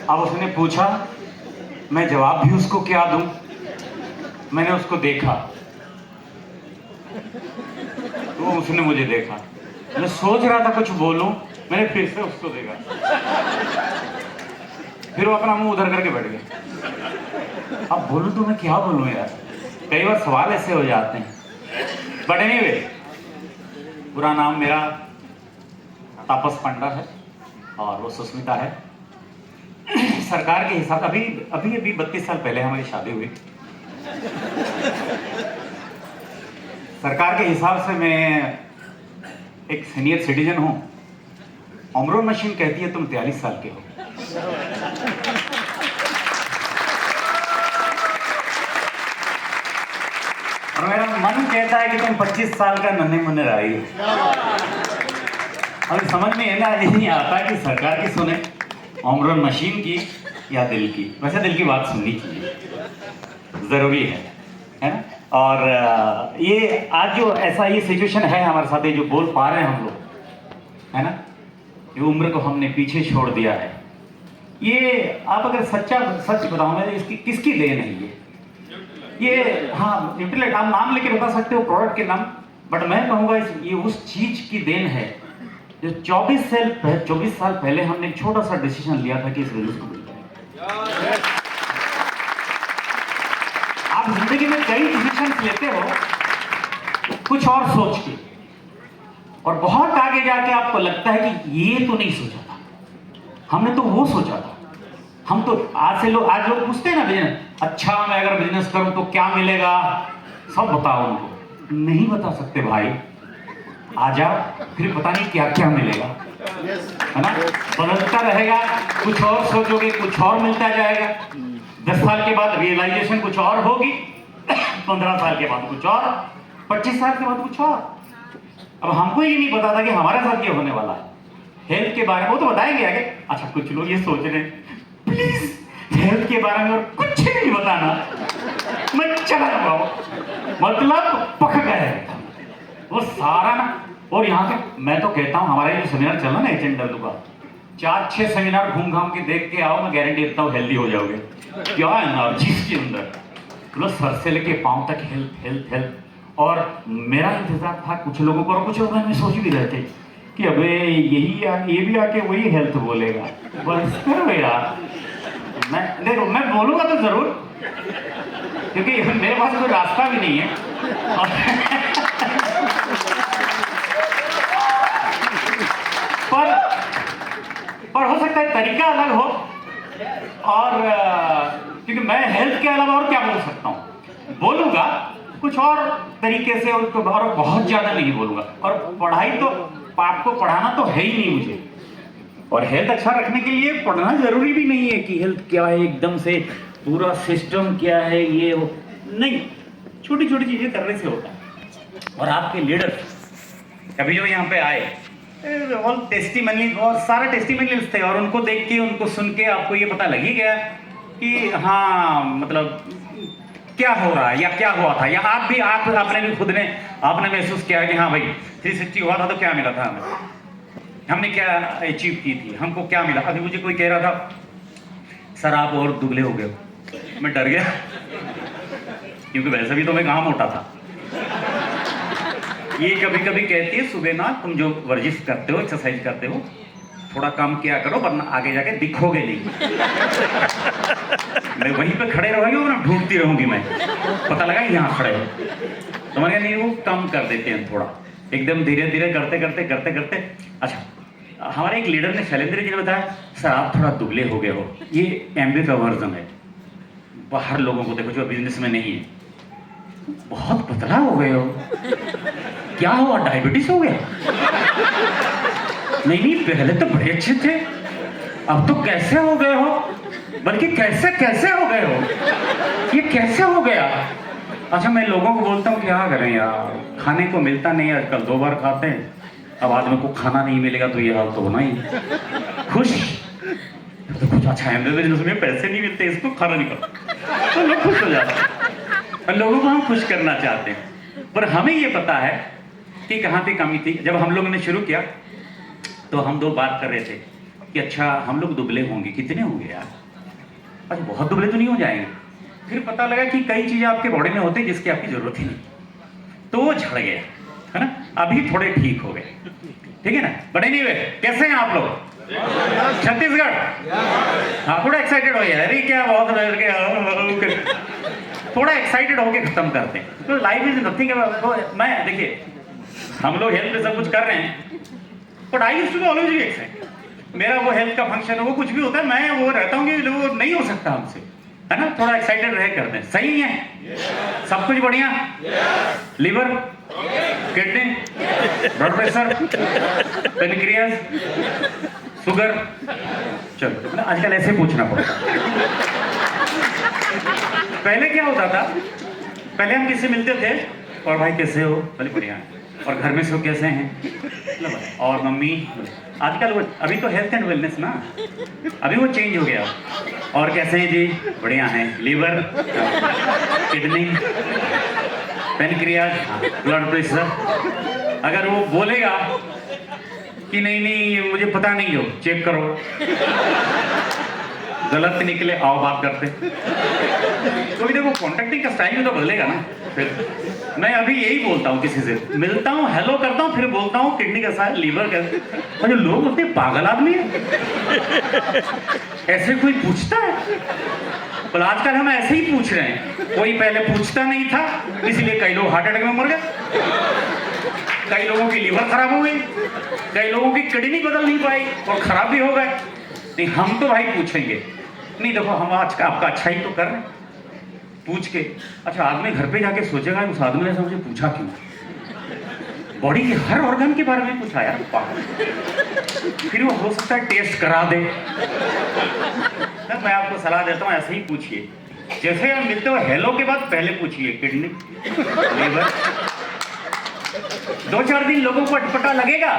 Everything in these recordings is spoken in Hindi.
अब उसने पूछा, मैं जवाब भी उसको क्या दूं? मैंने उसको देखा, तो उसने मुझे देखा। मैं सोच रहा था कुछ बोलूं, मैंने फिर से उसको देखा, फिर वो अपना मुंह उधर करके बैठ गया। अब बोलूं तो मैं क्या बोलूं यार, कई बार सवाल ऐसे हो जाते हैं। बट एनीवे, पूरा नाम मेरा तापस पांडा है और वो सुष्मिता है। सरकार के हिसाब अभी अभी अभी 32 साल पहले हमारी शादी हुई। सरकार के हिसाब से मैं एक सीनियर सिटीजन हूं। ऑमरोन मशीन कहती है तुम 43 साल के हो। और मेरा मन कहता है कि तुम 25 साल का नन्हे मुन्ने रही हो। अभी समझ में नहीं आता कि सरकार की सुने, ऑमरोन मशीन की या दिल की। वैसे दिल की बात सुननी चाहिए, जरूरी है ना। और ये आज जो ऐसा ये सिचुएशन है हमारे साथ, ये जो बोल पा रहे हैं हम लोग, है ना, ये उम्र को हमने पीछे छोड़ दिया है। ये आप अगर सच बताओ, मैं इसकी किसकी देन है ये हाँ, न्यूट्रीलाइट आप नाम लेके बता सकते हो प्रोडक्ट के नाम, बट मैं कहूँगा ये उस चीज की देन है जो 24 साल पहले हमने एक छोटा सा डिसीजन लिया था कि इस बिजनेस को बिल्ड करें। आप जिंदगी में कई डिसीजन लेते हो कुछ और सोच के, और बहुत आगे जाके आपको लगता है कि ये तो नहीं सोचा था, हमने तो वो सोचा था। हम तो आज लोग पूछते हैं ना बिजनेस, अच्छा मैं अगर बिजनेस करूं तो क्या मिलेगा, सब बताओ उनको। नहीं बता सकते भाई, आ जाओ फिर पता नहीं क्या क्या मिलेगा, है ना। बदलता रहेगा, कुछ और सोचोगे कुछ और मिलता जाएगा। 10 साल के बाद रियलाइजेशन कुछ और होगी, 15 साल के बाद कुछ और, 25 साल के बाद कुछ और। अब हमको ये नहीं पता था कि हमारे साथ क्या होने वाला है। हेल्थ के बारे में वो तो बताएंगे आगे। अच्छा, कुछ लोग ये सोच रहे हैं प्लीज हेल्थ के बारे में और कुछ नहीं बताना, मैं चला जाऊंगा, मतलब पक गए वो सारा ना। और यहाँ पे मैं तो कहता हूँ, हमारे जो सेमिनार चल रहा ना HNW का, 4-6 सेमिनार घूम घाम के देख के आओ, मैं गारंटी देता हूँ हेल्दी हो जाओगे। क्या एनर्जी के अंदर, मतलब सर से लेके पांव तक हेल्थ हेल्थ हेल्थ। और मेरा इंतजार था कुछ लोगों को, और कुछ लोग में सोच भी रहे थे कि अबे ये भी आके वही हेल्थ बोलेगा, बस करो यार। मैं बोलूंगा तो जरूर, क्योंकि मेरे पास कोई रास्ता भी नहीं है। पर हो सकता है तरीका अलग हो, और क्योंकि मैं हेल्थ के अलावा और क्या बोल सकता हूँ, बोलूंगा कुछ और तरीके से, और बहुत ज्यादा नहीं बोलूंगा। और पढ़ाई तो आपको पढ़ाना तो है ही नहीं मुझे, और हेल्थ अच्छा रखने के लिए पढ़ना जरूरी भी नहीं है कि हेल्थ क्या है एकदम से, पूरा सिस्टम क्या है ये हो, नहीं, छोटी छोटी चीजें करने से होता है। और आपके लीडर अभी जो यहाँ पे आए, ऑल टेस्टिमनी, और सारे टेस्टिमनियल्स थे, और उनको देख के उनको सुन के आपको ये पता लग ही गया कि हाँ, मतलब क्या हो रहा है या क्या हुआ था, या आपने भी खुद ने आपने महसूस किया कि हाँ भाई 360 हुआ था तो क्या मिला था हमें, हमने क्या अचीव की थी, हमको क्या मिला। अभी मुझे कोई कह रहा था सर आप और दुबले हो गए हो, मैं डर गया, क्योंकि वैसे भी तो मैं कहाँ मोटा था। ये कभी कभी कहती है सुबह ना, तुम जो वर्जिश करते हो, एक्सरसाइज करते हो, थोड़ा कम किया करो वरना आगे जाके दिखोगे नहीं। मैं वहीं पे खड़े रहोगे और ढूंढती रहूंगी मैं, पता लगा यहाँ खड़े हो तो मैं नहीं, वो कम कर देते हैं थोड़ा, एकदम धीरे धीरे करते करते करते करते। अच्छा, हमारे एक लीडर ने, शैलेंद्र जी ने बताया सर आप थोड़ा दुबले हो गए हो, ये MBA का वर्जन है। बाहर लोगों को देखो जो बिजनेस में नहीं है, बहुत पतला हो गए हो, क्या हुआ, डायबिटीज हो गया? नहीं पहले तो बड़े अच्छे थे, अब तो कैसे हो गए हो, बल्कि कैसे कैसे हो गए हो, ये कैसे हो गया? अच्छा, मैं लोगों को बोलता हूँ क्या करें यार, खाने को मिलता नहीं आजकल, 2 बार खाते हैं, अब आदमी को खाना नहीं मिलेगा तो ये हाल तो होना ही। खुश तो कुछ अच्छा है, जिसमें पैसे नहीं मिलते, इसको खाना नहीं खाता तो लोग खुश हो जाते हैं, और लोगों को हम खुश करना चाहते हैं। पर हमें ये पता है कि कहाँ पे कमी थी। जब हम लोगों ने शुरू किया तो हम 2 बात कर रहे थे कि अच्छा हम लोग दुबले होंगे, कितने होंगे यार, अच्छा बहुत दुबले तो नहीं हो जाएंगे। फिर पता लगा कि कई चीज़ें आपके बॉडी में होती है जिसकी आपकी ज़रूरत ही नहीं, तो वो झड़ गया, है ना। अभी थोड़े ठीक हो गए, ठीक है ना। बट एनीवे, कैसे हैं आप लोग? छत्तीसगढ़, हाँ थोड़ा एक्साइटेड हो गया, अरे क्या बहुत थोड़ा एक्साइटेड होके खत्म करते हैं। तो लाइफ इज नथिंग। मैं देखिए, हम लोग हेल्थ पे सब कुछ कर रहे हैं, but I used to be always be excited. मेरा वो हेल्थ का फंक्शन है, वो कुछ भी होता है, मैं वो रहता हूँ कि वो नहीं हो सकता हमसे, है ना। थोड़ा एक्साइटेड रह करते हैं, सही है। सब कुछ बढ़िया, liver, kidney, blood pressure, pancreas, sugar. चलो आजकल ऐसे पूछना पड़ता। पहले क्या होता था, पहले हम किससे मिलते थे, और भाई कैसे हो, बोले बढ़िया, और घर में सब कैसे हैं, और मम्मी। आजकल वो अभी तो हेल्थ एंड वेलनेस ना, अभी वो चेंज हो गया। और कैसे हैं जी, बढ़िया हैं, liver, kidney, pancreas, blood pressure. अगर वो बोलेगा कि नहीं नहीं मुझे पता नहीं हो, चेक करो, गलत निकले, आओ बात करते। तो देखो कॉन्टेक्टिंग का स्टाइल भी तो बदलेगा ना। फिर मैं अभी यही बोलता हूँ, किसी से मिलता हूँ, हेलो करता हूँ, फिर बोलता हूँ किडनी कैसा है, लीवर कैसा। और जो लोग होते हैं पागल आदमी है, ऐसे कोई पूछता है? पर आजकल हम ऐसे ही पूछ रहे हैं, कोई पहले पूछता नहीं था, इसलिए कई लोग हार्ट अटैक में मर गए, कई लोगों की लीवर खराब हो गई, कई लोगों की किडनी बदल नहीं पाई और खराब भी हो गए। नहीं, हम तो भाई पूछेंगे। नहीं देखो, हम आज का आपका अच्छा ही तो कर रहे हैं, पूछ के। अच्छा, आदमी घर पे जाके सोचेगा उस आदमी ने मुझे पूछा क्यों, बॉडी के हर ऑर्गन के बारे में पूछा यार, फिर वो हो सकता है टेस्ट करा दे। मैं आपको सलाह देता हूँ, ऐसे ही पूछिए। जैसे आप मिलते हो, हेलो के बाद पहले पूछिए किडनी, लीवर। 2-4 दिन लोगों को अटपटा लगेगा,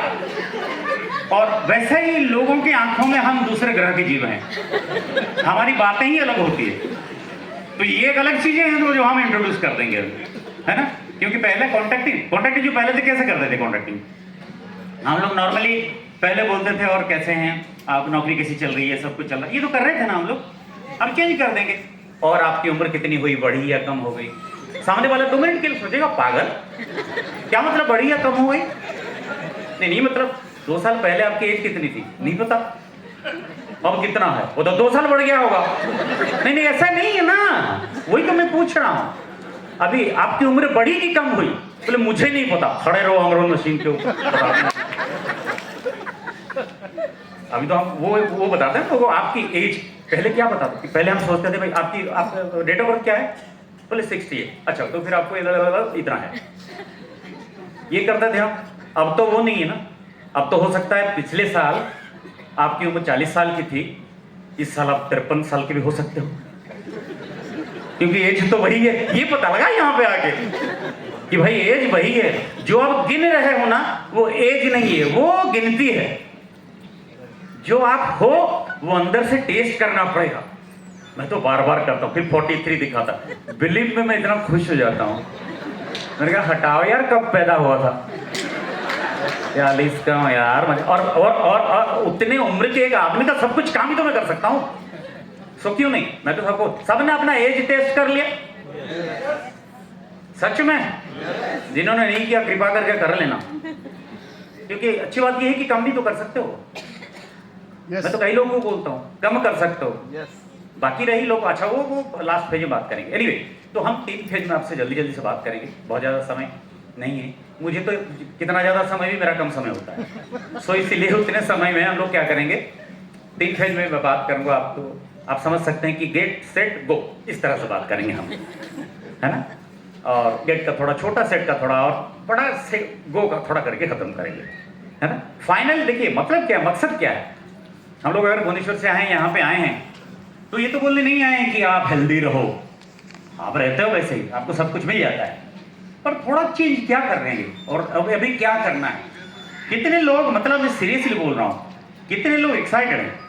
और वैसे ही लोगों की आंखों में हम दूसरे ग्रह के जीव हैं, हमारी बातें ही अलग होती है। तो ये एक अलग चीजें हैं जो हम इंट्रोड्यूस कर देंगे, है ना। क्योंकि पहले कॉन्टेक्टिंग जो पहले थे कैसे करते थे कॉन्टेक्टिंग, हम लोग नॉर्मली पहले बोलते थे, और कैसे हैं आप, नौकरी कैसी चल रही है, सब कुछ चल रहा है, ये तो कर रहे थे ना हम लोग। अब चेंज कर देंगे, और आपकी उम्र कितनी हुई, बढ़ी या कम हो गई। सामने वाला 2 मिनट के लिए सोचेगा, पागल क्या मतलब बढ़ी या कम हो गई। नहीं मतलब 2 साल पहले आपकी एज कितनी थी, नहीं पता, अब कितना है, वो तो 2 साल बढ़ गया होगा। नहीं ऐसा नहीं है ना, वही तो मैं पूछ रहा हूं। अभी आपकी उम्र बढ़ी कि कम हुई, बोले मुझे नहीं पता, खड़े रहो अमरोन मशीन के ऊपर। अभी तो हम वो बताते हैं, तो वो आपकी एज पहले क्या बताते थे, पहले हम सोचते थे भाई आपका डेट ऑफ बर्थ क्या है, बोले 60 है। अच्छा, तो फिर आपको इतना है, ये करते थे हम। अब तो वो नहीं है ना, अब तो हो सकता है पिछले साल आपकी उम्र 40 साल की थी, इस साल आप 53 साल के भी हो सकते हो, क्योंकि एज तो वही है। ये पता लगा यहाँ पे आके कि भाई एज वही है, जो आप गिन रहे हो ना, वो एज नहीं है, वो गिनती है। जो आप हो वो अंदर से टेस्ट करना पड़ेगा। मैं तो बार बार करता हूँ, फिर 43 दिखाता, बिलीव में मैं इतना खुश हो जाता हूँ। मैंने कहा हटाओ यार, कब पैदा हुआ था, 40 का यार। और उतने उम्र के एक आदमी का सब कुछ काम ही तो मैं कर सकता हूँ, सो क्यों नहीं। मैं तो सबने अपना एज टेस्ट कर लिया, सच में। जिन्होंने नहीं किया कृपा करके कर लेना, क्योंकि अच्छी बात यह है कि कम भी तो कर सकते हो। मैं तो कई लोगों को बोलता हूँ कम कर सकते हो, बाकी रही लोग, अच्छा वो लास्ट फेज में बात करेंगे। एनीवे, तो हम 3 फेज में आपसे जल्दी से बात करेंगे, बहुत ज़्यादा समय नहीं है मुझे, तो कितना ज़्यादा समय भी मेरा कम समय होता है, सो इसलिए उतने समय में हम लोग क्या करेंगे, 3 फेज में मैं बात करूँगा। आप समझ सकते हैं कि गेट सेट गो, इस तरह से बात करेंगे हम, है ना। और गेट का थोड़ा छोटा, सेट का थोड़ा, और बड़ा से गो का थोड़ा करके खत्म करेंगे, है ना। फाइनल देखिए मतलब क्या, मकसद क्या है। हम लोग अगर भुवनेश्वर से आए हैं, यहाँ पे आए हैं, तो ये तो बोलने नहीं आए हैं कि आप हेल्दी रहो, आप रहते हो वैसे ही, आपको सब कुछ मिल जाता है, पर थोड़ा चेंज क्या कर रहे हैं, और अभी क्या करना है। कितने लोग, मतलब मैं सीरियसली बोल रहा हूँ, कितने लोग एक्साइटेड हैं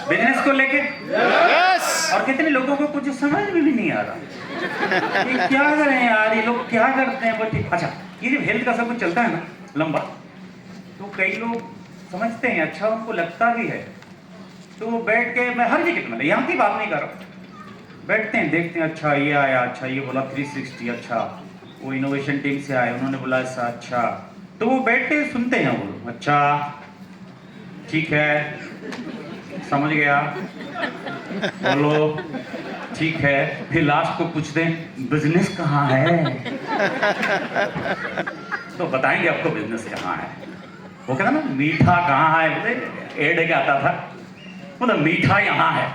बिजनेस को लेके, और कितने लोगों को कुछ समझ में भी नहीं आ रहा ये क्या करें यार, ये लोग क्या करते हैं। बट अच्छा, ये जब हेल्थ का सब कुछ चलता है ना लंबा, तो कई लोग समझते हैं, अच्छा उनको लगता भी है। तो वो बैठ के, मैं हर जगह मतलब यहाँ की बात नहीं कर रहा, बैठते हैं देखते हैं, अच्छा ये आया, अच्छा ये बोला 360, अच्छा वो इनोवेशन टीम से आए उन्होंने बोला ऐसा, अच्छा। तो वो बैठ के सुनते हैं, वो अच्छा ठीक है समझ गया, बोलो ठीक है। फिर लास्ट को पूछते हैं बिजनेस कहाँ है, तो बताएंगे आपको बिजनेस कहाँ है। वो कहता ना मीठा कहाँ है, बोले एड के आता था, मतलब मीठा यहाँ है,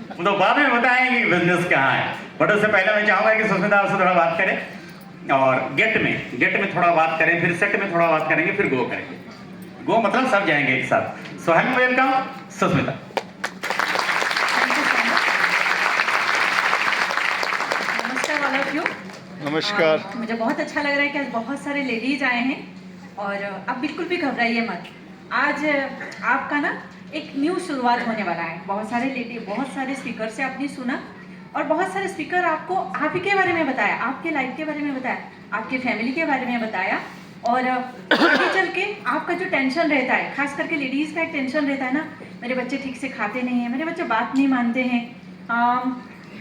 वो तो बाद में बताएंगे कि बिजनेस कहाँ है। बट उससे पहले मैं चाहूंगा कि सुस्मिता आपसे थोड़ा बात करें और गेट में थोड़ा बात करें, फिर सेट में थोड़ा बात करेंगे, फिर गो करेंगे। गो मतलब सब जाएंगे एक साथ। So hello welcome Susmita. नमस्कार ऑल ऑफ यू। नमस्कार। मुझे बहुत अच्छा लग रहा है कि आज बहुत सारे लेडीज आए हैं और आप बिल्कुल भी घबराइए मत। आज आपका ना एक न्यू शुरुआत होने वाला है। बहुत सारे स्पीकर से आपने सुना और बहुत सारे स्पीकर आपको आप ही के बारे में बताया, आपके लाइफ के बारे में बताया, आपके फैमिली के बारे में बताया। और आगे चल के आपका जो टेंशन रहता है, खास करके लेडीज़ का एक टेंशन रहता है ना, मेरे बच्चे ठीक से खाते नहीं हैं, मेरे बच्चे बात नहीं मानते हैं,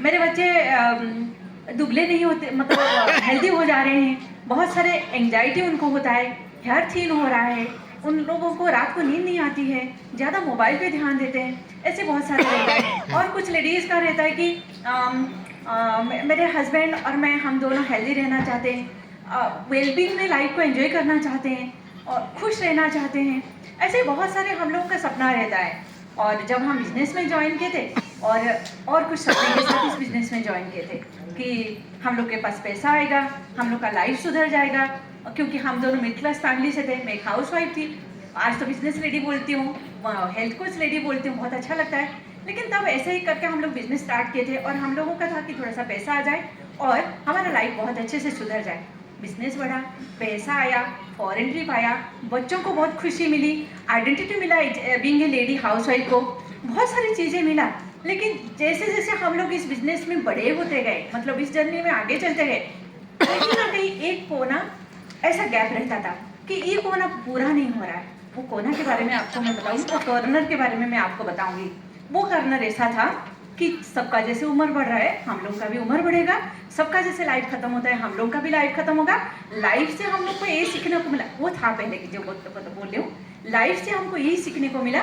मेरे बच्चे दुबले नहीं होते, मतलब हेल्दी हो जा रहे हैं, बहुत सारे एंजाइटी उनको होता है, हेयर थिन हो रहा है, उन लोगों को रात को नींद नहीं आती है, ज़्यादा मोबाइल पे ध्यान देते हैं, ऐसे बहुत सारे रहता है। और कुछ लेडीज़ का रहता है कि मेरे हस्बैंड और मैं हम दोनों हेल्दी रहना चाहते हैं, वेलबींग में लाइफ को एंजॉय करना चाहते हैं और खुश रहना चाहते हैं। ऐसे बहुत सारे हम लोगों का सपना रहता है। और जब हम बिजनेस में ज्वाइन किए थे और कुछ सपने के साथ इस बिजनेस में ज्वाइन किए थे कि हम लोग के पास पैसा आएगा, हम लोग का लाइफ सुधर जाएगा, क्योंकि हम दोनों मिडिल क्लास फैमिली से थे। मैं एक हाउस वाइफ थी, आज तो बिजनेस लेडी बोलती हूँ, हेल्थ कोच लेडी बोलती हूँ, बहुत अच्छा लगता है। लेकिन तब ऐसे ही करके हम लोग बिजनेस स्टार्ट किए थे और हम लोगों का था कि थोड़ा सा पैसा आ जाए और हमारा लाइफ बहुत अच्छे से सुधर जाए। बिजनेस बढ़ा, पैसा आया, फॉरेन ट्रिप आया, बच्चों को बहुत खुशी मिली, आइडेंटिटी मिला being a lady house wife को, बहुत सारी चीज़ें मिला। लेकिन जैसे जैसे हम लोग इस बिजनेस में बड़े होते गए, मतलब इस जर्नी में आगे चलते गए, कहीं ना कहीं एक कोना ऐसा गैप रहता था कि ये कोना पूरा नहीं हो रहा है। वो कोना के बारे में आपको मैं बताऊंगी, वो कॉर्नर के बारे में मैं आपको बताऊंगी। वो कॉर्नर ऐसा था कि सबका जैसे उम्र बढ़ रहा है, हम लोग का भी उम्र बढ़ेगा, सबका जैसे लाइफ खत्म होता है, हम लोग का भी लाइफ खत्म होगा। लाइफ से हम लोग को यही सीखने को मिला, वो था पहले की जो बोल रही हूँ, लाइफ से हमको यही सीखने को मिला,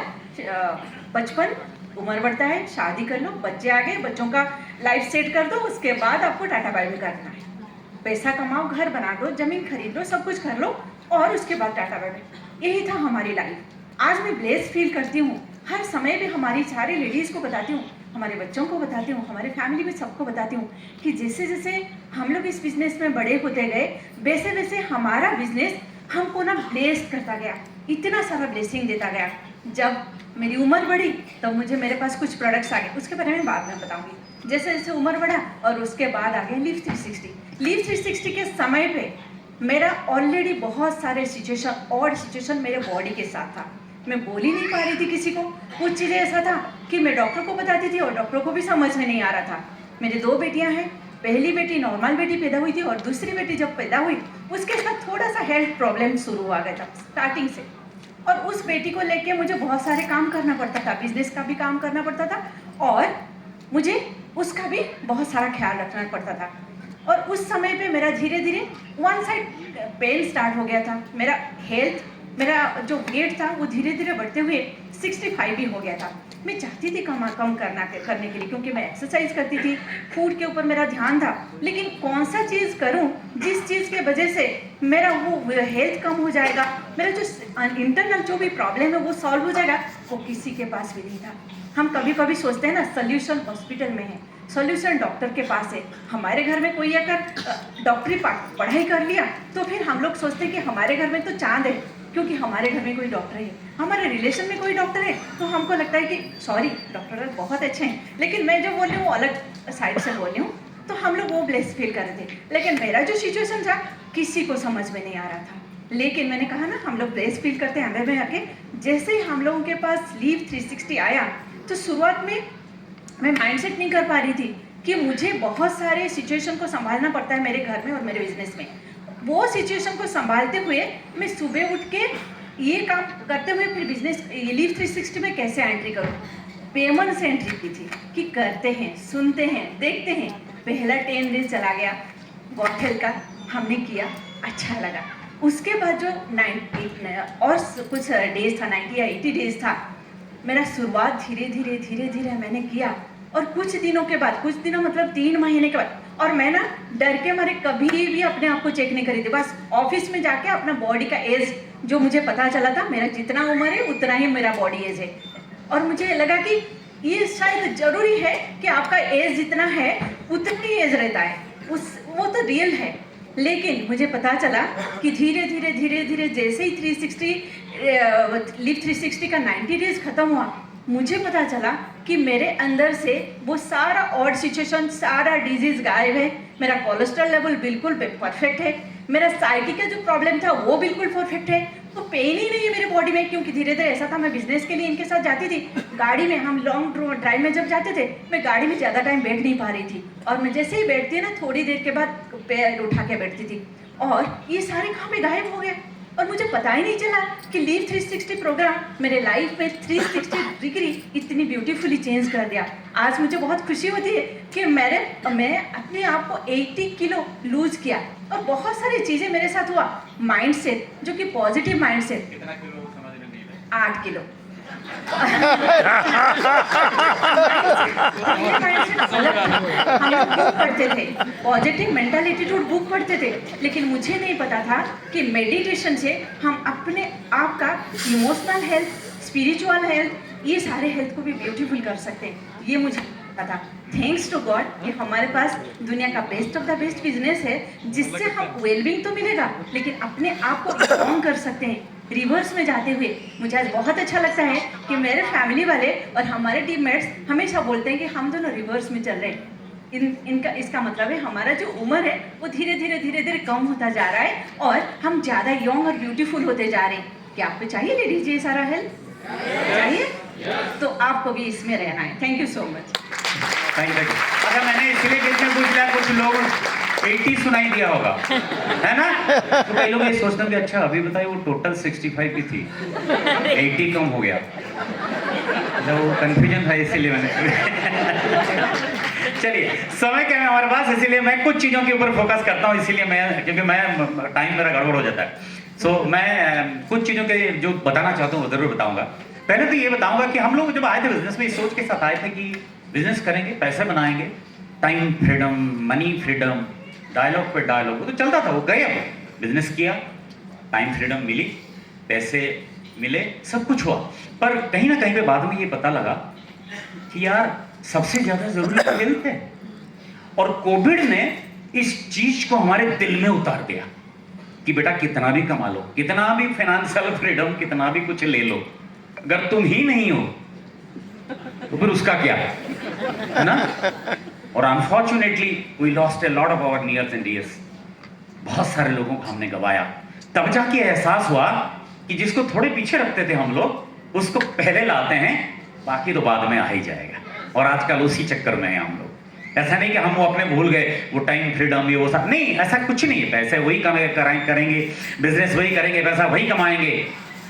बचपन, उम्र बढ़ता है, शादी कर लो, बच्चे आ गए, बच्चों का लाइफ सेट कर दो, उसके बाद आपको टाटा बाय बाय करना है, पैसा कमाओ, घर बना दो, जमीन खरीद लो, सब कुछ कर लो और उसके बाद टाटा बाय बाय। यही था हमारी लाइफ। आज मैं ब्लेस फील करती हूँ, हर समय पे हमारी सारी लेडीज़ को बताती हूँ, हमारे बच्चों को बताती हूँ, हमारे फैमिली में सबको बताती हूँ कि जैसे जैसे हम लोग इस बिज़नेस में बड़े होते गए, वैसे वैसे हमारा बिज़नेस हमको ना ब्लेस्ड करता गया, इतना सारा ब्लेसिंग देता गया। जब मेरी उम्र बढ़ी तब मुझे मेरे पास कुछ प्रोडक्ट्स आ गए, उसके बारे में बाद में बताऊँगी। जैसे जैसे उम्र बढ़ा और उसके बाद आ गया लीव 360। लीव 360 के समय पे मेरा ऑलरेडी बहुत सारे सिचुएशन मेरे बॉडी के साथ था, मैं बोल ही नहीं पा रही थी किसी को। कुछ चीज़ें ऐसा था कि मैं डॉक्टर को बताती थी और डॉक्टर को भी समझ में नहीं आ रहा था। मेरी 2 बेटियां हैं, पहली बेटी नॉर्मल बेटी पैदा हुई थी और दूसरी बेटी जब पैदा हुई उसके साथ थोड़ा सा हेल्थ प्रॉब्लम शुरू हुआ गया था स्टार्टिंग से, और उस बेटी को लेके मुझे बहुत सारे काम करना पड़ता था, बिजनेस का भी काम करना पड़ता था और मुझे उसका भी बहुत सारा ख्याल रखना पड़ता था। और उस समय पे मेरा धीरे धीरे वन साइड पेन स्टार्ट हो गया था, मेरा जो वेट था वो धीरे धीरे बढ़ते हुए 65 भी हो गया था। मैं चाहती थी कम करने के लिए, क्योंकि मैं एक्सरसाइज करती थी, फूड के ऊपर मेरा ध्यान था, लेकिन कौन सा चीज़ करूं जिस चीज़ के वजह से मेरा वो हेल्थ कम हो जाएगा, मेरा जो इंटरनल जो भी प्रॉब्लम है वो सॉल्व हो जाएगा, वो किसी के पास भी नहीं था। हम कभी कभी सोचते हैं ना सोल्यूशन हॉस्पिटल में है, सोल्यूशन डॉक्टर के पास है। हमारे घर में कोई अगर डॉक्टरी पढ़ाई कर लिया तो फिर हम लोग सोचते हैं कि हमारे घर में तो चांद है, क्योंकि हमारे घर में कोई डॉक्टर है, हमारे रिलेशन में कोई डॉक्टर है, तो हमको लगता है कि सॉरी डॉक्टर बहुत अच्छे हैं। लेकिन मैं जो बोल रही हूँ वो अलग साइड से बोल रही हूँ, तो हम लोग वो ब्लेस फील कर रहे थे। लेकिन मेरा जो सिचुएशन था किसी को समझ में नहीं आ रहा था। लेकिन मैंने कहा ना हम लोग ब्लेस फील करते हैं हमें में आके। जैसे ही हम लोगों के पास लीव 360 आया तो शुरुआत में मैं माइंडसेट नहीं कर पा रही थी कि मुझे बहुत सारे सिचुएशन को संभालना पड़ता है मेरे घर में और मेरे बिजनेस में। वो सिचुएशन को संभालते हुए मैं सुबह उठ के ये काम करते हुए फिर बिजनेस लीव 360 में कैसे एंट्री करूँ, पेमेंट से एंट्री की थी कि करते हैं, सुनते हैं, देखते हैं। पहला 10 डेज चला गया बॉटल का, हमने किया, अच्छा लगा। उसके बाद जो 90 और कुछ डेज था, 90 या 80 डेज था, मेरा शुरुआत धीरे धीरे मैंने किया। और कुछ दिनों के बाद, कुछ दिनों मतलब 3 महीने के बाद, और मैं ना डर के मारे कभी भी अपने आप को चेक नहीं करी थी। बस ऑफिस में जाके अपना बॉडी का एज जो मुझे पता चला था, मेरा जितना उम्र है उतना ही मेरा बॉडी एज है। और मुझे लगा कि ये शायद जरूरी है कि आपका एज जितना है उतनी एज रहता है, वो तो रियल है। लेकिन मुझे पता चला कि धीरे धीरे जैसे ही 360 लीव 360 का 90 डेज खत्म हुआ, मुझे पता चला कि मेरे अंदर से वो सारा ऑड सिचुएशन, सारा डिजीज गायब है। मेरा कोलेस्ट्रॉल लेवल बिल्कुल परफेक्ट है, मेरा साइकिल का जो प्रॉब्लम था वो बिल्कुल परफेक्ट है, तो पेन ही नहीं है मेरे बॉडी में। क्योंकि धीरे धीरे ऐसा था, मैं बिजनेस के लिए इनके साथ जाती थी, गाड़ी में हम लॉन्ग ड्राइव में जब जाते थे, मैं गाड़ी में ज़्यादा टाइम बैठ नहीं पा रही थी, और मैं जैसे ही बैठती है ना, थोड़ी देर के बाद पैर उठा के बैठती थी, और ये सारे काम गायब हो गए। और मुझे पता ही नहीं चला कि लीव 360 प्रोग्राम मेरे लाइफ में 360 डिग्री इतनी ब्यूटीफुली चेंज कर दिया। आज मुझे बहुत खुशी होती है कि मैं अपने आप को 80 किलो लूज किया, और बहुत सारी चीज़ें मेरे साथ हुआ। माइंडसेट, जो कि पॉजिटिव माइंडसेट। कितना किलो समझ में नहीं है? 8 किलो। ये mindset अलग था। हम लोग बुक पढ़ते थे, पॉजिटिव मेंटल एटीट्यूड बुक पढ़ते थे, लेकिन मुझे नहीं पता था कि मेडिटेशन से हम अपने आप का इमोशनल हेल्थ, स्पिरिचुअल हेल्थ, ये सारे हेल्थ को भी ब्यूटीफुल कर सकते हैं। ये मुझे पता था। थैंक्स टू गॉड कि हमारे पास दुनिया का best of the best business है, जिससे हम वेलबींग तो मिलेगा, लेकिन अपने आप को स्ट्रॉन्ग कर सकते हैं रिवर्स में जाते हुए। मुझे आज बहुत अच्छा लगता है कि मेरे फैमिली वाले और हमारे टीममेट्स हमेशा बोलते हैं कि हम दोनों रिवर्स में चल रहे हैं। इनका इसका मतलब है हमारा जो उम्र है वो धीरे धीरे कम होता जा रहा है, और हम ज़्यादा यंग और ब्यूटीफुल होते जा रहे हैं। क्या आपको चाहिए लेडीज ये सारा हेल्थ चाहिए? तो आपको भी इसमें रहना है। Thank you so much. Thank you. अच्छा, मैंने इसलिए बीच में पूछ लिया, कुछ लोग 80 सुनाई दिया होगा, है ना? तो कई लोग ये सोचते हैं कि अच्छा अभी बताइए वो टोटल 65 की थी, 80 कम हो गया, तो वो कंफ्यूजन था, इसीलिए मैंने चलिए, समय कम है हमारे पास, इसीलिए मैं कुछ चीज़ों के ऊपर फोकस करता हूँ, इसीलिए क्योंकि मैं टाइम मेरा गड़बड़ हो जाता है। मैं कुछ चीज़ों के जो बताना चाहता हूँ वो ज़रूर बताऊँगा। पहले तो ये बताऊँगा कि हम लोग जब आए थे बिजनेस में, इस सोच के साथ आए थे कि बिजनेस करेंगे, पैसे बनाएंगे, time freedom, money freedom, dialogue पे डायलॉग, वो तो चलता था, वो गए। अब बिजनेस किया, टाइम फ्रीडम मिली, पैसे मिले, सब कुछ हुआ, पर कहीं ना कहीं पे बाद में ये पता लगा कि यार सबसे ज्यादा जरूरी तो हेल्थ है। और कोविड ने इस चीज को हमारे दिल में उतार दिया कि बेटा कितना भी कमा लो, कितना भी फाइनेंशियल फ्रीडम, कितना भी कुछ ले लो, अगर तुम ही नहीं हो तो फिर उसका क्या, है ना? और unfortunately we lost a lot of our nears and dears. बहुत सारे लोगों को हमने गवाया। तब जाके एहसास हुआ कि जिसको थोड़े पीछे रखते थे हम लोग, उसको पहले लाते हैं, बाकी तो बाद में आ ही जाएगा। और आजकल उसी चक्कर में हैं हम लोग। ऐसा नहीं कि हम वो अपने भूल गए, वो टाइम फ्रीडम, ये वो सब नहीं, ऐसा कुछ नहीं है। पैसे वही करेंगे, बिजनेस वही करेंगे, पैसा वही कमाएंगे,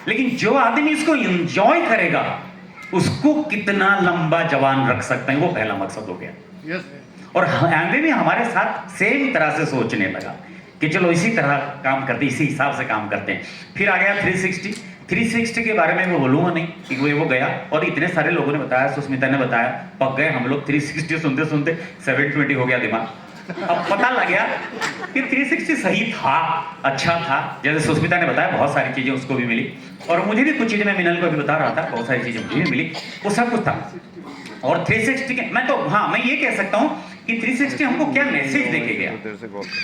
लेकिन जो आदमी इसको एंजॉय करेगा उसको कितना लंबा जवान रख सकते हैं, वो पहला मकसद हो गया। और आगे भी हमारे साथ सेम तरह से सोचने लगा कि चलो इसी तरह काम करते, इसी हिसाब से काम करते हैं। फिर आ गया 360 के बारे में मैं बोलूँगा नहीं कि वो गया, और इतने सारे लोगों ने बताया, सुस्मिता ने बताया, पक गए हम लोग 360 सुनते सुनते 720 हो गया दिमाग। अब पता लग गया कि 360 सही था, अच्छा था। जैसे सुस्मिता ने बताया, बहुत सारी चीज़ें उसको भी मिली, और मुझे भी कुछ चीज़ें, मैं मिनल को भी बता रहा था, बहुत सारी चीज़ें मुझे भी मिली, वो सब कुछ था। और 360 के मैं ये कह सकता हूँ कि 360 हमको क्या मैसेज देके गया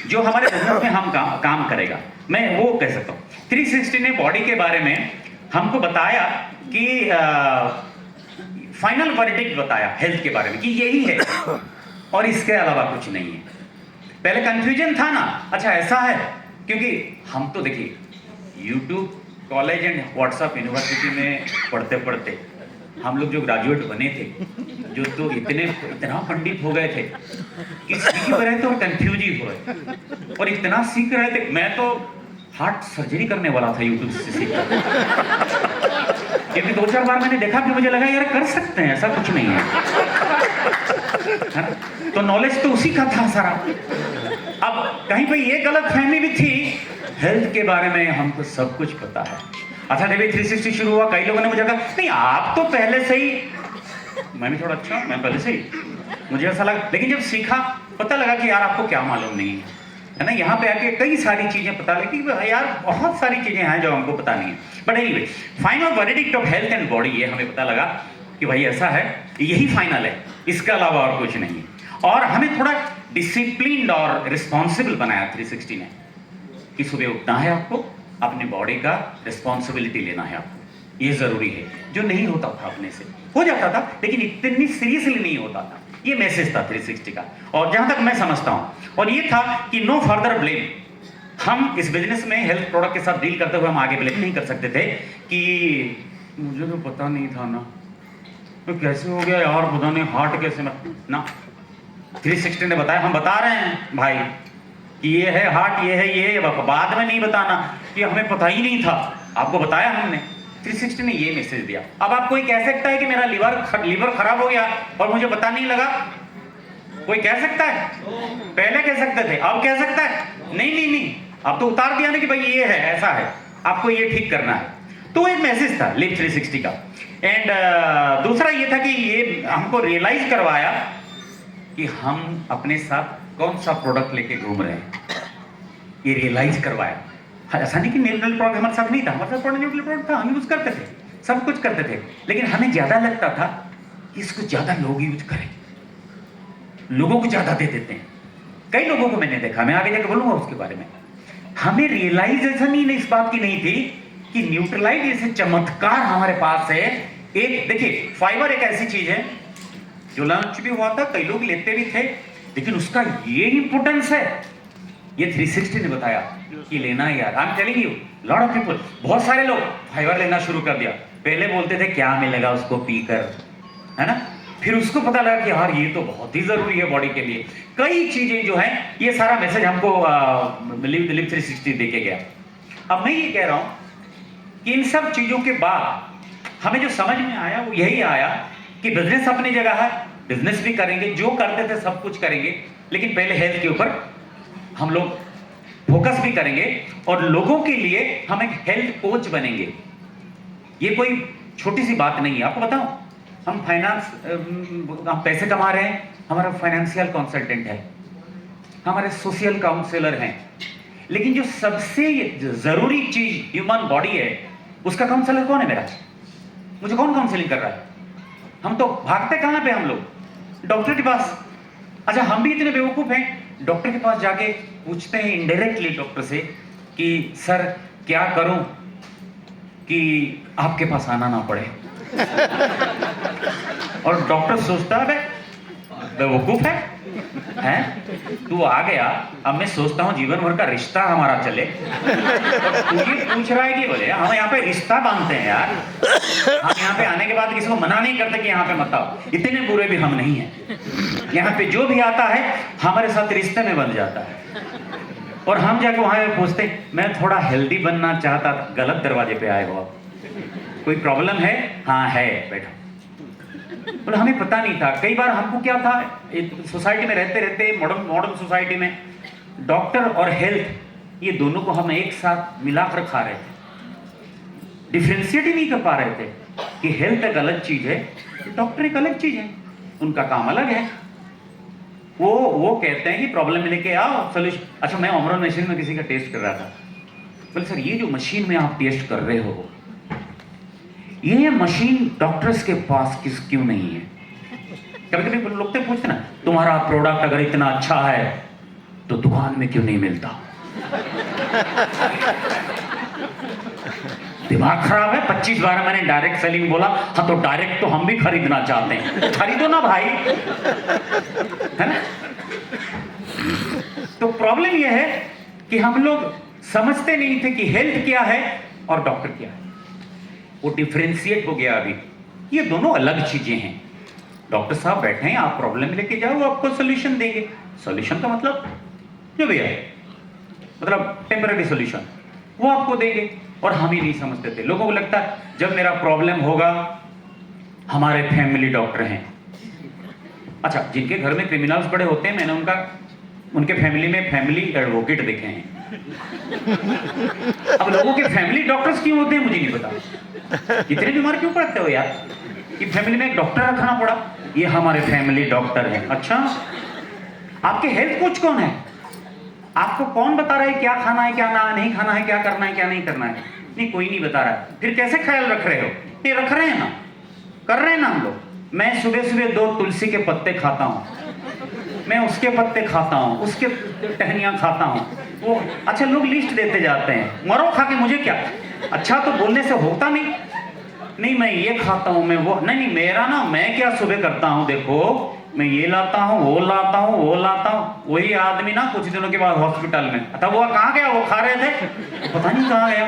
जो हमारे बिजनेस में हम काम करेगा, मैं वो कह सकता हूँ। 360 ने बॉडी के बारे में हमको बताया कि फाइनल वर्डिक्ट बताया हेल्थ के बारे में कि यही है और इसके अलावा कुछ नहीं है। पहले कंफ्यूजन था ना, अच्छा ऐसा है, क्योंकि हम तो देखिए YouTube, college and WhatsApp university में पढ़ते पढ़ते हम लोग जो ग्रेजुएट बने थे, जो तो इतना पंडित हो गए थे कि सीख रहे थे और कंफ्यूज ही हो रहे, और इतना सीख रहे थे। मैं तो हार्ट सर्जरी करने वाला था यूट्यूब से सीखकर। क्योंकि 2-4 बार मैंने देखा कि मुझे लगा यार कर सकते हैं, ऐसा कुछ नहीं है ना? तो नॉलेज तो उसी का था सारा। अब कहीं पे ये गलत फहमी भी थी, हेल्थ के बारे में हमको सब कुछ पता है। अच्छा जब 360 शुरू हुआ, कई लोगों ने मुझे कहा नहीं आप तो पहले से ही, मैं भी थोड़ा अच्छा मैं पहले से ही, मुझे ऐसा लगा। लेकिन जब सीखा पता लगा कि यार आपको क्या मालूम नहीं है ना। यहाँ पे आके कई सारी चीजें पता लगी कि यार बहुत सारी चीजें हैं जो हमको पता नहीं है। But anyway, final verdict of health and body, ये हमें पता लगा कि भाई ऐसा है, यही फाइनल है, इसके अलावा और कुछ नहीं है। और हमें थोड़ा डिसिप्लिन्ड और रिस्पॉन्सिबल बनाया 360 ने, कि सुबह उठना है आपको, अपने बॉडी का रिस्पॉन्सिबिलिटी लेना है आपको, ये जरूरी है, जो नहीं होता था अपने से। हो जाता था लेकिन इतनी सीरियसली नहीं होता था। ये मैसेज था 360 का, और जहां तक मैं समझता हूं, और ये था कि नो फर्दर ब्लेम। हम इस बिजनेस में हेल्थ प्रोडक्ट के साथ डील करते हुए हम आगे ब्लेम नहीं कर सकते थे कि मुझे तो पता नहीं था ना, तो कैसे हो गया यार, पता नहीं हार्ट कैसे ना। 360 ने बताया, हम बता रहे हैं भाई कि ये है हार्ट, ये है ये, बाद में नहीं बताना कि हमें पता ही नहीं था, आपको बताया हमने। 360 ने ये मैसेज दिया। अब आप कोई कह सकता है कि मेरा लीवर खराब हो गया और मुझे पता नहीं लगा? कोई कह सकता है? पहले कह सकते थे, अब कह सकता है? नहीं, अब तो उतार दिया ना कि भाई ये है, ऐसा है, आपको ये ठीक करना है। तो एक मैसेज था लिव 360 का। एंड दूसरा ये था कि ये हमको रियलाइज करवाया कि हम अपने साथ कौन सा प्रोडक्ट लेके घूम रहे हैं, ये रियलाइज करवाया। ऐसा नहीं कि न्यूट्रल प्रोडक्ट हमारे साथ नहीं था, हमारे साथ प्रोडक्ट न्यूट्रल प्रोडक्ट था, हम यूज करते थे, सब कुछ करते थे, लेकिन हमें ज्यादा लगता था कि इसको ज्यादा लोग यूज करें, लोगों को ज्यादा दे देते हैं। कई लोगों को मैंने देखा, मैं आगे जाकर बोलूंगा उसके बारे में। हमें रियलाइजेशन ही नहीं इस बात की नहीं थी कि न्यूट्रलाइट जैसे चमत्कार हमारे पास है। एक देखिए, फाइबर एक ऐसी चीज है जो लॉन्च भी हुआ था, कई लोग लेते भी थे, लेकिन उसका ये इंपोर्टेंस है, ये 360 ने बताया कि लेना है यार। I am telling you, lot of people, बहुत सारे लोग फाइबर लेना शुरू कर दिया। पहले बोलते थे क्या मिलेगा उसको पीकर, है ना, फिर उसको पता लगा कि यार ये तो बहुत ही जरूरी है बॉडी के लिए। कई चीजें जो हैं, ये सारा मैसेज हमको लिव 360 देके गया। अब मैं ये कह रहा हूं कि इन सब चीजों के बाद हमें जो समझ में आया वो यही आया कि बिजनेस अपनी जगह है, बिजनेस भी करेंगे, जो करते थे सब कुछ करेंगे, लेकिन पहले हेल्थ के ऊपर हम लोग फोकस भी करेंगे और लोगों के लिए हम एक हेल्थ कोच बनेंगे। ये कोई छोटी सी बात नहीं है। आपको बताऊं, हम हम पैसे कमा रहे हैं, हमारा फाइनेंशियल कंसल्टेंट है, हमारे सोशल काउंसलर हैं, लेकिन जो सबसे जरूरी चीज ह्यूमन बॉडी है, उसका काउंसलर कौन है मेरा? मुझे कौन काउंसलिंग कर रहा है? हम तो भागते कहां पे हम लोग? डॉक्टर के पास। अच्छा, हम भी इतने बेवकूफ हैं, डॉक्टर के पास जाके पूछते हैं इनडायरेक्टली डॉक्टर से कि सर क्या करूं कि आपके पास आना ना पड़े। और डॉक्टर सोचता है बेवकूफ है तू आ गया, अब मैं सोचता हूं जीवन भर का रिश्ता हमारा चले, और तू ये पूछ रहा है कि बोले हम यहाँ पे रिश्ता बांधते हैं यार, हम यहाँ पे आने के बाद किसी को मना नहीं करते कि यहाँ पे मत आओ, इतने बुरे भी हम नहीं हैं। यहाँ पे जो भी आता है हमारे साथ रिश्ते में बन जाता है, और हम जाके वहां पे पूछते मैं थोड़ा हेल्दी बनना चाहता था। गलत दरवाजे पे आए हो आप, कोई प्रॉब्लम है? हाँ है, बैठो। और हमें पता नहीं था। कई बार हमको क्या था, सोसाइटी में रहते रहते, मॉडर्न सोसाइटी में डॉक्टर और हेल्थ ये दोनों को हम एक साथ मिलाकर खा रहे थे, डिफ्रेंशिएट ही नहीं कर पा रहे थे कि हेल्थ एक अलग चीज है, डॉक्टर एक अलग चीज है, उनका काम अलग है। वो कहते हैं कि प्रॉब्लम लेके आओ सोल्यूशन। अच्छा, मैं ऑमरन मशीन में किसी का टेस्ट कर रहा था, बोले सर ये जो मशीन में आप टेस्ट कर रहे हो, ये मशीन डॉक्टर्स के पास क्यों नहीं है? कभी कभी लोग तो पूछते ना, तुम्हारा प्रोडक्ट अगर इतना अच्छा है तो दुकान में क्यों नहीं मिलता? दिमाग खराब है। 25 बार मैंने डायरेक्ट सेलिंग बोला, हाँ तो डायरेक्ट तो हम भी खरीदना चाहते हैं, खरीदो ना भाई, है ना। तो प्रॉब्लम यह है कि हम लोग समझते नहीं थे कि हेल्थ क्या है और डॉक्टर क्या है। वो डिफरेंशिएट हो गया अभी, ये दोनों अलग चीजें हैं। डॉक्टर साहब बैठे हैं, आप प्रॉब्लम लेके जाओ, वो आपको सोल्यूशन देंगे। सोल्यूशन का मतलब जो भी है, मतलब टेम्पररी सोल्यूशन, वो आपको देंगे। और हम ही नहीं समझते थे, लोगों को लगता है जब मेरा प्रॉब्लम होगा हमारे फैमिली डॉक्टर हैं। अच्छा, जिनके घर में क्रिमिनल्स बड़े होते हैं, मैंने उनके फैमिली में फैमिली एडवोकेट देखे हैं। अब लोगों के फैमिली डॉक्टर्स क्यों होते हैं मुझे नहीं पता। इतने बीमार क्यों पड़ते हो यार कि फैमिली में एक डॉक्टर रखना पड़ा। ये हमारे फैमिली डॉक्टर है। अच्छा, आपके हेल्थ कोच कौन है? आपको कौन बता रहा है क्या खाना है, क्या नहीं खाना है, क्या करना है, क्या नहीं करना है? नहीं, कोई नहीं बता रहा है। फिर कैसे ख्याल रख रहे हो? ये रख रहे हैं ना, कर रहे हैं ना हम लोग। मैं सुबह सुबह 2 तुलसी के पत्ते खाता हूँ, मैं उसके पत्ते खाता हूँ, उसके टहनियाँ खाता हूँ। वो अच्छा, लोग लिस्ट देते जाते हैं, मरो खा के, मुझे क्या। अच्छा, तो बोलने से होता नहीं मैं ये खाता हूँ, मैं वो नहीं, मेरा ना, मैं क्या सुबह करता हूँ, देखो मैं ये लाता हूँ, वो लाता हूँ, वो लाता हूँ। वही आदमी ना कुछ दिनों के बाद हॉस्पिटल में, अच्छा वो कहाँ गया? वो खा रहे थे, पता नहीं कहाँ गया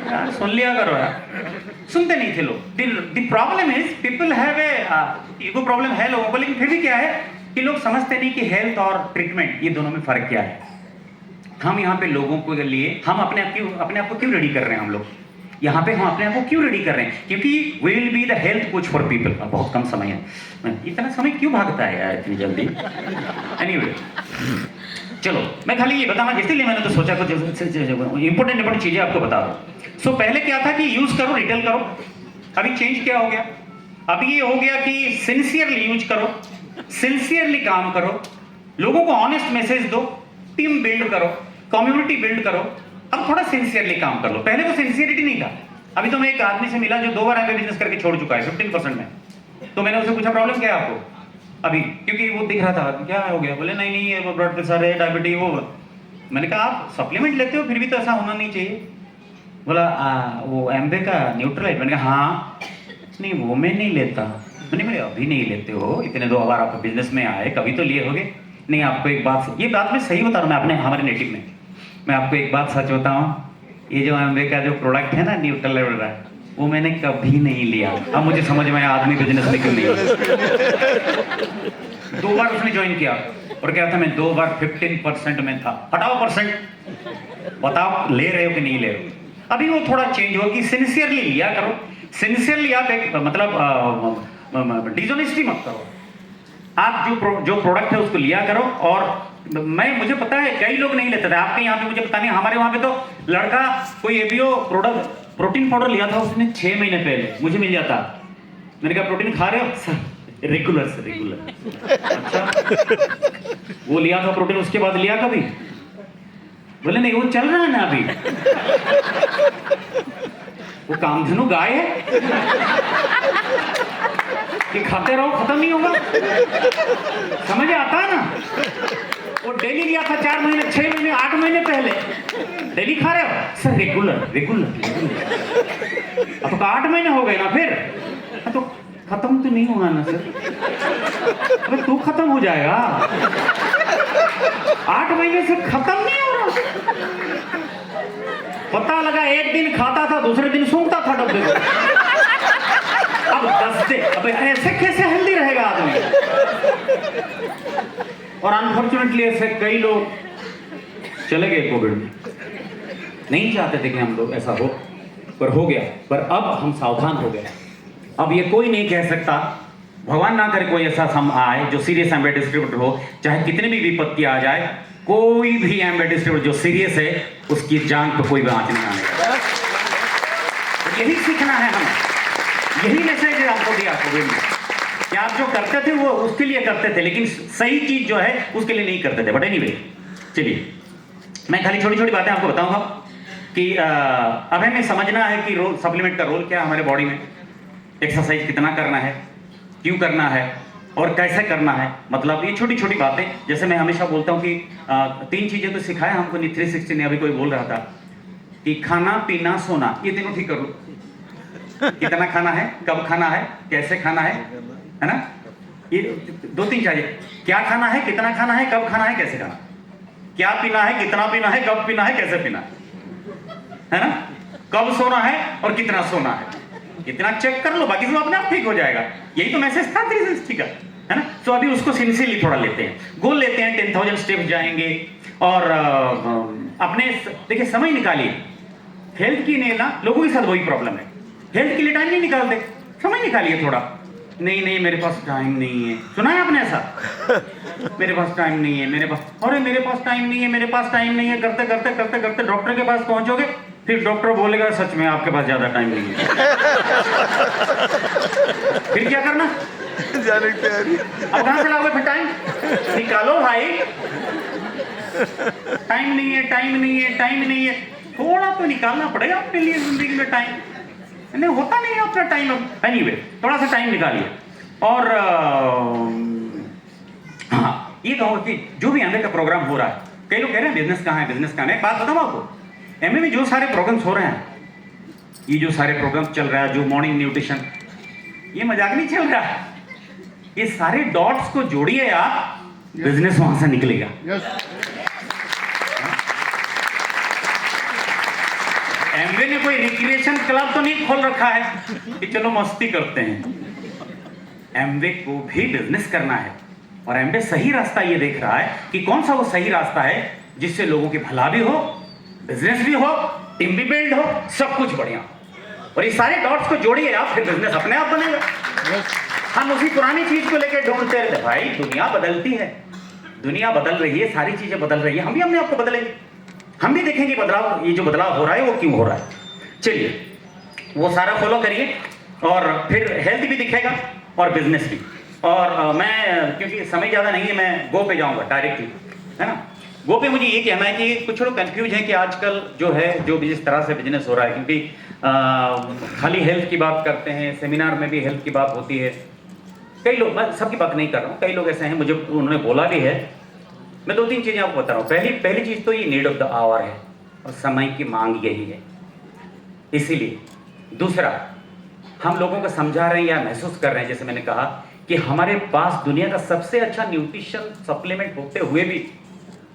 यार। सुन लिया करो यार, सुनते नहीं थे लोग। The problem is people have a ego problem है लोगों को, लेकिन फिर भी क्या है कि लोग समझते नहीं कि हेल्थ और ट्रीटमेंट, ये दोनों में फर्क क्या है। हम यहाँ पे लोगों के लिए हम अपने आप को क्यों रेडी कर रहे हैं? हम लोग यहाँ पे हम अपने आप को क्यों रेडी कर रहे हैं? क्योंकि we will be the health coach for people. बहुत कम समय है, इतना समय क्यों भागता है यार इतनी जल्दी। एनीवे, चलो मैं खाली ये बताना, इसलिए मैंने तो सोचा कुछ इंपॉर्टेंट चीजें आपको बता दूं। सो पहले क्या था कि यूज करो, रिटेल करो। अभी चेंज क्या हो गया? अभी ये हो गया कि सिंसियरली यूज करो, सिंसियरली काम करो, लोगों को ऑनेस्ट मैसेज दो, टीम बिल्ड करो, कम्युनिटी बिल्ड करो। अब थोड़ा सिंसियरली काम कर लो। पहले तो सिंसियरिटी नहीं था। अभी तो मैं एक आदमी से मिला जो 2 बार एमबीए बिजनेस करके छोड़ चुका है 15% में। तो मैंने उससे पूछा प्रॉब्लम क्या है आपको अभी, क्योंकि वो दिख रहा था क्या हो गया। बोले नहीं ये ब्लड प्रेशर है, डायबिटीज वो। मैंने कहा आप सप्लीमेंट लेते हो फिर भी तो ऐसा होना नहीं चाहिए। बोला वो एमबीए का न्यूट्रलाइट। मैंने कहा हाँ। नहीं वो मैं नहीं लेता। मैंने अभी नहीं लेते हो, इतने 2 बार आप बिजनेस में आए, कभी तो लिए होगे। नहीं आपको एक बात, ये बात मैं सही बता रहा हूँ, मैं अपने हमारे नेटिव में, मैं आपको एक बात सच बताऊं, ये जो एमवे का जो प्रोडक्ट है ना न्यूट्रल, वो मैंने कभी नहीं लिया। अब मुझे समझ में आया आदमी बिजनेस में क्यों नहीं। 2 बार उसने ज्वाइन किया और क्या था, मैं 2 बार 15% में था। हटाओ परसेंट, बताओ ले रहे हो कि नहीं ले रहे हो। अभी वो थोड़ा चेंज हो कि सिंसियरली लिया करो। सिंसियरली आप एक मतलब डिसऑनेस्टी मत करो। आप जो प्रोडक्ट है उसको लिया करो। और मुझे पता है कई लोग नहीं लेते थे आपके यहाँ पे, मुझे पता नहीं, हमारे वहाँ पे तो लड़का कोई एबीओ प्रोटीन पाउडर लिया था उसने 6 महीने पहले, मुझे मिल जाता। मैंने कहा प्रोटीन खा रहे हो? Sir regular. अच्छा, वो लिया था प्रोटीन, उसके बाद लिया कभी? बोले नहीं वो चल रहा है ना अभी। वो कामधेनु गाय है कि खाते रहो खत्म नहीं होगा। समझ आता है ना? वो डेली लिया था 4 महीने, 6 महीने, 8 महीने पहले। डेली खा रहे हो? Sir regular. अब तो 8 महीने हो गए ना, फिर तो खत्म तो नहीं होगा ना सर। अबे तू खत्म हो जाएगा, 8 महीने से खत्म नहीं हो रहा। पता लगा एक दिन खाता था, दूसरे दिन सूंघता था डब्बे को। अब 10 दिन, अब ऐसे कैसे हेल्दी रहेगा आदमी? और अनफॉर्चुनेटली ऐसे कई लोग चले गए कोविड में। नहीं चाहते थे कि हम लोग ऐसा हो, पर हो गया। पर अब हम सावधान हो गए। अब ये कोई नहीं कह सकता, भगवान ना करे कोई ऐसा आए जो सीरियस एम्बे डिस्ट्रीब्यूटर हो, चाहे कितनी भी विपत्ति आ जाए, कोई भी एम्बे डिस्ट्रीब्यूटर जो सीरियस है उसकी जान पे कोई आंच नहीं आने। यही सीखना है हमें, यही मैसेज है आपको दिया कोविड में कि आप जो करते थे वो उसके लिए करते थे, लेकिन सही चीज जो है उसके लिए नहीं करते थे। बट एनीवे, चलिए मैं खाली छोटी छोटी बातें आपको बताऊंगा कि अब हमें समझना है कि रोल सप्लीमेंट का रोल क्या है हमारे बॉडी में, एक्सरसाइज कितना करना है, क्यों करना है और कैसे करना है। मतलब ये छोटी छोटी बातें, जैसे मैं हमेशा बोलता हूँ कि 3 चीजें तो सिखाया हमको 360 ने। अभी कोई बोल रहा था कि खाना पीना सोना, ये तीनों ठीक कर लो। कितना खाना है, कब खाना है, कैसे खाना है ना, ये 2-3 चीजें। क्या खाना है, कितना खाना है, कब खाना है, कैसे खाना, क्या पीना है, कितना पीना है, कब पीना है, कैसे पीना है ना, कब सोना है और कितना सोना है, इतना चेक कर लो, बाकी सब अपने आप ठीक हो जाएगा। यही तो मैसेज था 360 का, है ना। तो अभी उसको सिंसियरली थोड़ा लेते हैं, गोल लेते हैं, 10,000 स्टेप्स जाएंगे और अपने देखिए समय निकालिए। हेल्थ की नहीं ना, लोगों के साथ वही प्रॉब्लम है, हेल्थ के लिए टाइम नहीं निकालते। समय निकालिए थोड़ा। नहीं मेरे पास टाइम नहीं है, सुना है आपने ऐसा? मेरे पास टाइम नहीं है, मेरे पास टाइम नहीं है, मेरे पास टाइम नहीं है, करते करते करते करते डॉक्टर के पास पहुंचोगे, फिर डॉक्टर बोलेगा सच में आपके पास ज्यादा टाइम नहीं है। फिर क्या करना? जाने की तैयारी। अब कहां से लाओगे फिर टाइम? निकालो भाई। टाइम नहीं है, टाइम नहीं है, टाइम नहीं है, थोड़ा तो निकालना पड़ेगा अपने लिए जिंदगी में टाइम। नहीं होता नहीं है अपना टाइम। अब एनीवे थोड़ा सा टाइम निकालिए। और हाँ, ये कहूँगा कि जो भी एमए का प्रोग्राम हो रहा है, कई लोग कह रहे हैं बिजनेस कहाँ है, बिजनेस कहाँ है। एक बात बताऊँ आपको, एमए में जो सारे प्रोग्राम्स हो रहे हैं, ये जो सारे प्रोग्राम्स चल रहा है, जो मॉर्निंग न्यूट्रिशन, ये मजाक नहीं चल रहा है। ये सारे डॉट्स को जोड़िए आप, बिजनेस वहां से निकलेगा। एमवे ने कोई रिक्रिएशन क्लब तो नहीं खोल रखा है कि चलो मस्ती करते हैं। एमवे को भी बिजनेस करना है, और एमवे सही रास्ता ये देख रहा है कि कौन सा वो सही रास्ता है जिससे लोगों की भला भी हो, बिजनेस भी हो, टीम भी बिल्ड हो, सब कुछ बढ़िया। और ये सारे डॉट्स को जोड़िए आप, फिर बिजनेस अपने आप बनेगा। हम उसी पुरानी चीज को लेकर ढूंढते रहते, भाई दुनिया बदलती है, दुनिया बदल रही है, सारी चीजें बदल रही है, हम भी अपने आप को बदलेंगे, हम भी देखेंगे बदलाव, ये जो बदलाव हो रहा है वो क्यों हो रहा है। चलिए वो सारा फॉलो करिए, और फिर हेल्थ भी दिखेगा और बिजनेस भी। और मैं, क्योंकि समय ज़्यादा नहीं है, मैं गो पे जाऊंगा डायरेक्टली, है ना। गो पे मुझे ये कहना है कि कुछ लोग कंफ्यूज हैं कि आजकल जो है, जो भी जिस तरह से बिजनेस हो रहा है, क्योंकि खाली हेल्थ की बात करते हैं, सेमिनार में भी हेल्थ की बात होती है। कई लोग, मैं सबकी बात नहीं कर रहा हूँ, कई लोग ऐसे हैं, मुझे उन्होंने बोला भी है। मैं 2-3 चीज़ें आपको बता रहा हूँ। पहली चीज़ तो ये नीड ऑफ द आवर है, और समय की मांग यही है, इसीलिए। दूसरा, हम लोगों को समझा रहे हैं या महसूस कर रहे हैं, जैसे मैंने कहा कि हमारे पास दुनिया का सबसे अच्छा न्यूट्रिशन सप्लीमेंट होते हुए भी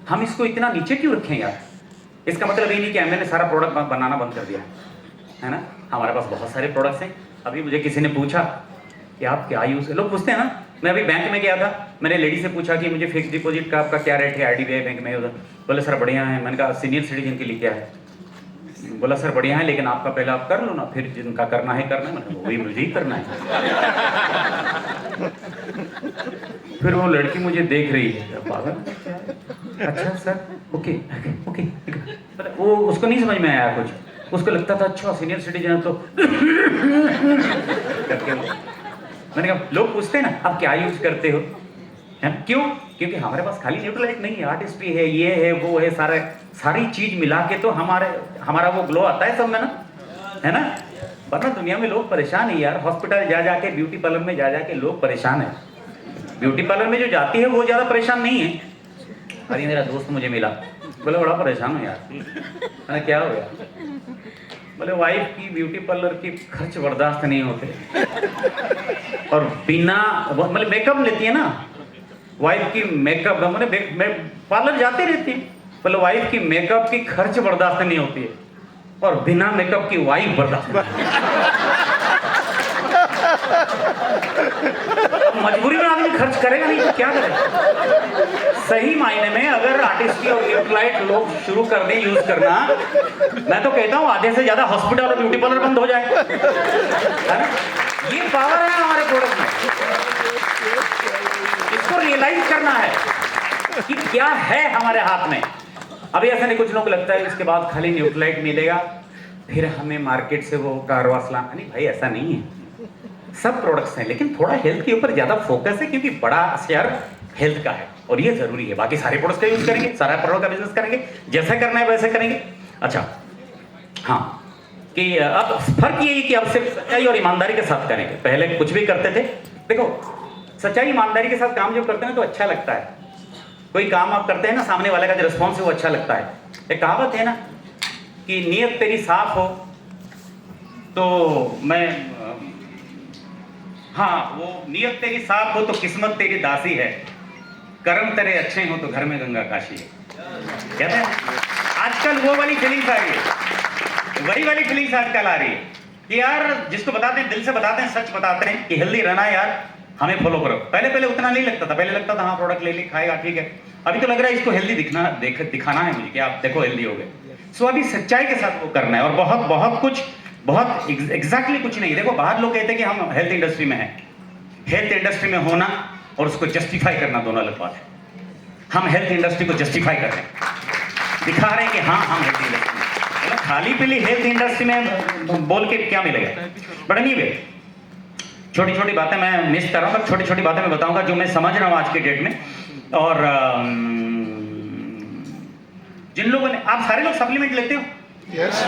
हम इसको इतना नीचे क्यों रखें यार। इसका मतलब ये नहीं कि हमने सारा प्रोडक्ट बनाना बंद कर दिया है ना। हमारे पास बहुत सारे प्रोडक्ट्स हैं। अभी मुझे किसी ने पूछा कि आप क्या यूज़, लोग पूछते हैं ना। मैं अभी बैंक में गया था, मैंने लेडी से पूछा कि मुझे फिक्स डिपॉजिट का आपका क्या रेट है IDBI बैंक में। उधर बोले सर बढ़िया है। मैंने कहा सीनियर सिटीजन के लिए क्या है? बोला सर बढ़िया है, लेकिन आपका पहले आप कर लो ना, फिर जिनका करना है करना है। मैंने वही मुझे ही करना है। फिर वो लड़की मुझे देख रही है, पागल। अच्छा सर, ओके ओके। वो उसको नहीं समझ में आया कुछ, उसको लगता था अच्छा सीनियर सिटीजन तो करके। मैंने कहा, लोग पूछते हैं ना आप क्या यूज करते हो, है क्यों? क्योंकि हमारे पास खाली न्यूट्रलाइट नहीं है, आर्टिस्ट्री है, ये है वो है, सारी चीज मिला के तो हमारा वो ग्लो आता है सब में ना, है ना। वरना दुनिया में लोग परेशान है यार, हॉस्पिटल जा जाके, ब्यूटी पार्लर में जा जाके लोग परेशान है। ब्यूटी पार्लर में जो जाती है वो ज्यादा परेशान नहीं है। अरे मेरा दोस्त मुझे मिला, बोले बड़ा परेशान हो यार। मैंने क्या हो गया? बोले वाइफ की ब्यूटी पार्लर की खर्च बर्दाश्त नहीं होते, और बिना मतलब मेकअप लेती है ना वाइफ की, मेकअप मैंने पार्लर जाते रहती है। बोले वाइफ की मेकअप की खर्च बर्दाश्त नहीं होती है, और बिना मेकअप की वाइफ बर्दाश्त मजबूरी में आदमी खर्च करेगा, नहीं तो क्या करेगा। सही मायने में अगर आर्टिस्ट्री और न्यूट्रलाइट लोग शुरू कर दें यूज करना, मैं तो कहता हूँ आधे से ज्यादा हॉस्पिटल और ब्यूटी पार्लर बंद हो जाए, है ना। ये पावर है हमारे प्रोडक्ट में, इसको रियलाइज करना है कि क्या है हमारे हाथ में। अभी ऐसा नहीं, कुछ लोगों को लगता है इसके बाद खाली न्यूट्रलाइट मिलेगा फिर हमें मार्केट से वो कारवास लाना। नहीं भाई, ऐसा नहीं है, सब प्रोडक्ट्स हैं, लेकिन थोड़ा हेल्थ के ऊपर ज्यादा फोकस है, क्योंकि बड़ा शेयर हेल्थ का है और ये जरूरी है। बाकी सारे प्रोडक्ट्स का यूज करेंगे, सारा प्रोडक्ट का बिजनेस करेंगे, जैसा करना है वैसे करेंगे। अच्छा हाँ, कि अब फर्क ये है कि अब सिर्फ सच्चाई और ईमानदारी के साथ करेंगे। पहले कुछ भी करते थे, देखो सच्चाई ईमानदारी के साथ काम जब करते हैं तो अच्छा लगता है। कोई काम आप करते हैं ना, सामने वाले का जो रिस्पॉन्स है वो अच्छा लगता है। एक कहावत है ना कि नीयत तेरी साफ हो तो हाँ, वो नीयत तेरी साफ हो तो किस्मत तेरी दासी है, कर्म तेरे अच्छे हो तो घर में गंगा काशी है। कहते हैं आजकल वो वाली फीलिंग्स आ रही है, वही वाली फीलिंग्स आजकल आ रही है कि यार जिसको बताते हैं, दिल से बताते हैं, सच बताते हैं कि हेल्दी रहना है यार, हमें फॉलो करो। पहले उतना नहीं लगता था, पहले लगता था हाँ प्रोडक्ट ले खाएगा ठीक है। अभी तो लग रहा है इसको हेल्दी दिखाना है मुझे कि आप देखो हेल्दी हो गए। सो अभी सच्चाई के साथ वो करना है, और बहुत बहुत कुछ, बहुत एग्जैक्टली कुछ नहीं। देखो बाहर लोग कहते हैं कि हम हेल्थ इंडस्ट्री में हैं, हेल्थ इंडस्ट्री में होना और उसको जस्टिफाई करना दोनों अलग बात है। हम हेल्थ इंडस्ट्री को जस्टिफाई कर रहे हैं, दिखा रहे हैं कि हाँ हम हेल्थ इंडस्ट्री में, मतलब खाली पीली हेल्थ इंडस्ट्री में बोल के क्या मिलेगा। बट एनीवे, छोटी छोटी बातें मैं मिस कर रहा हूँ, छोटी छोटी बातें मैं बताऊंगा जो मैं समझ रहा हूँ आज के डेट में। और जिन लोगों ने, आप सारे लोग सप्लीमेंट लेते हो? यस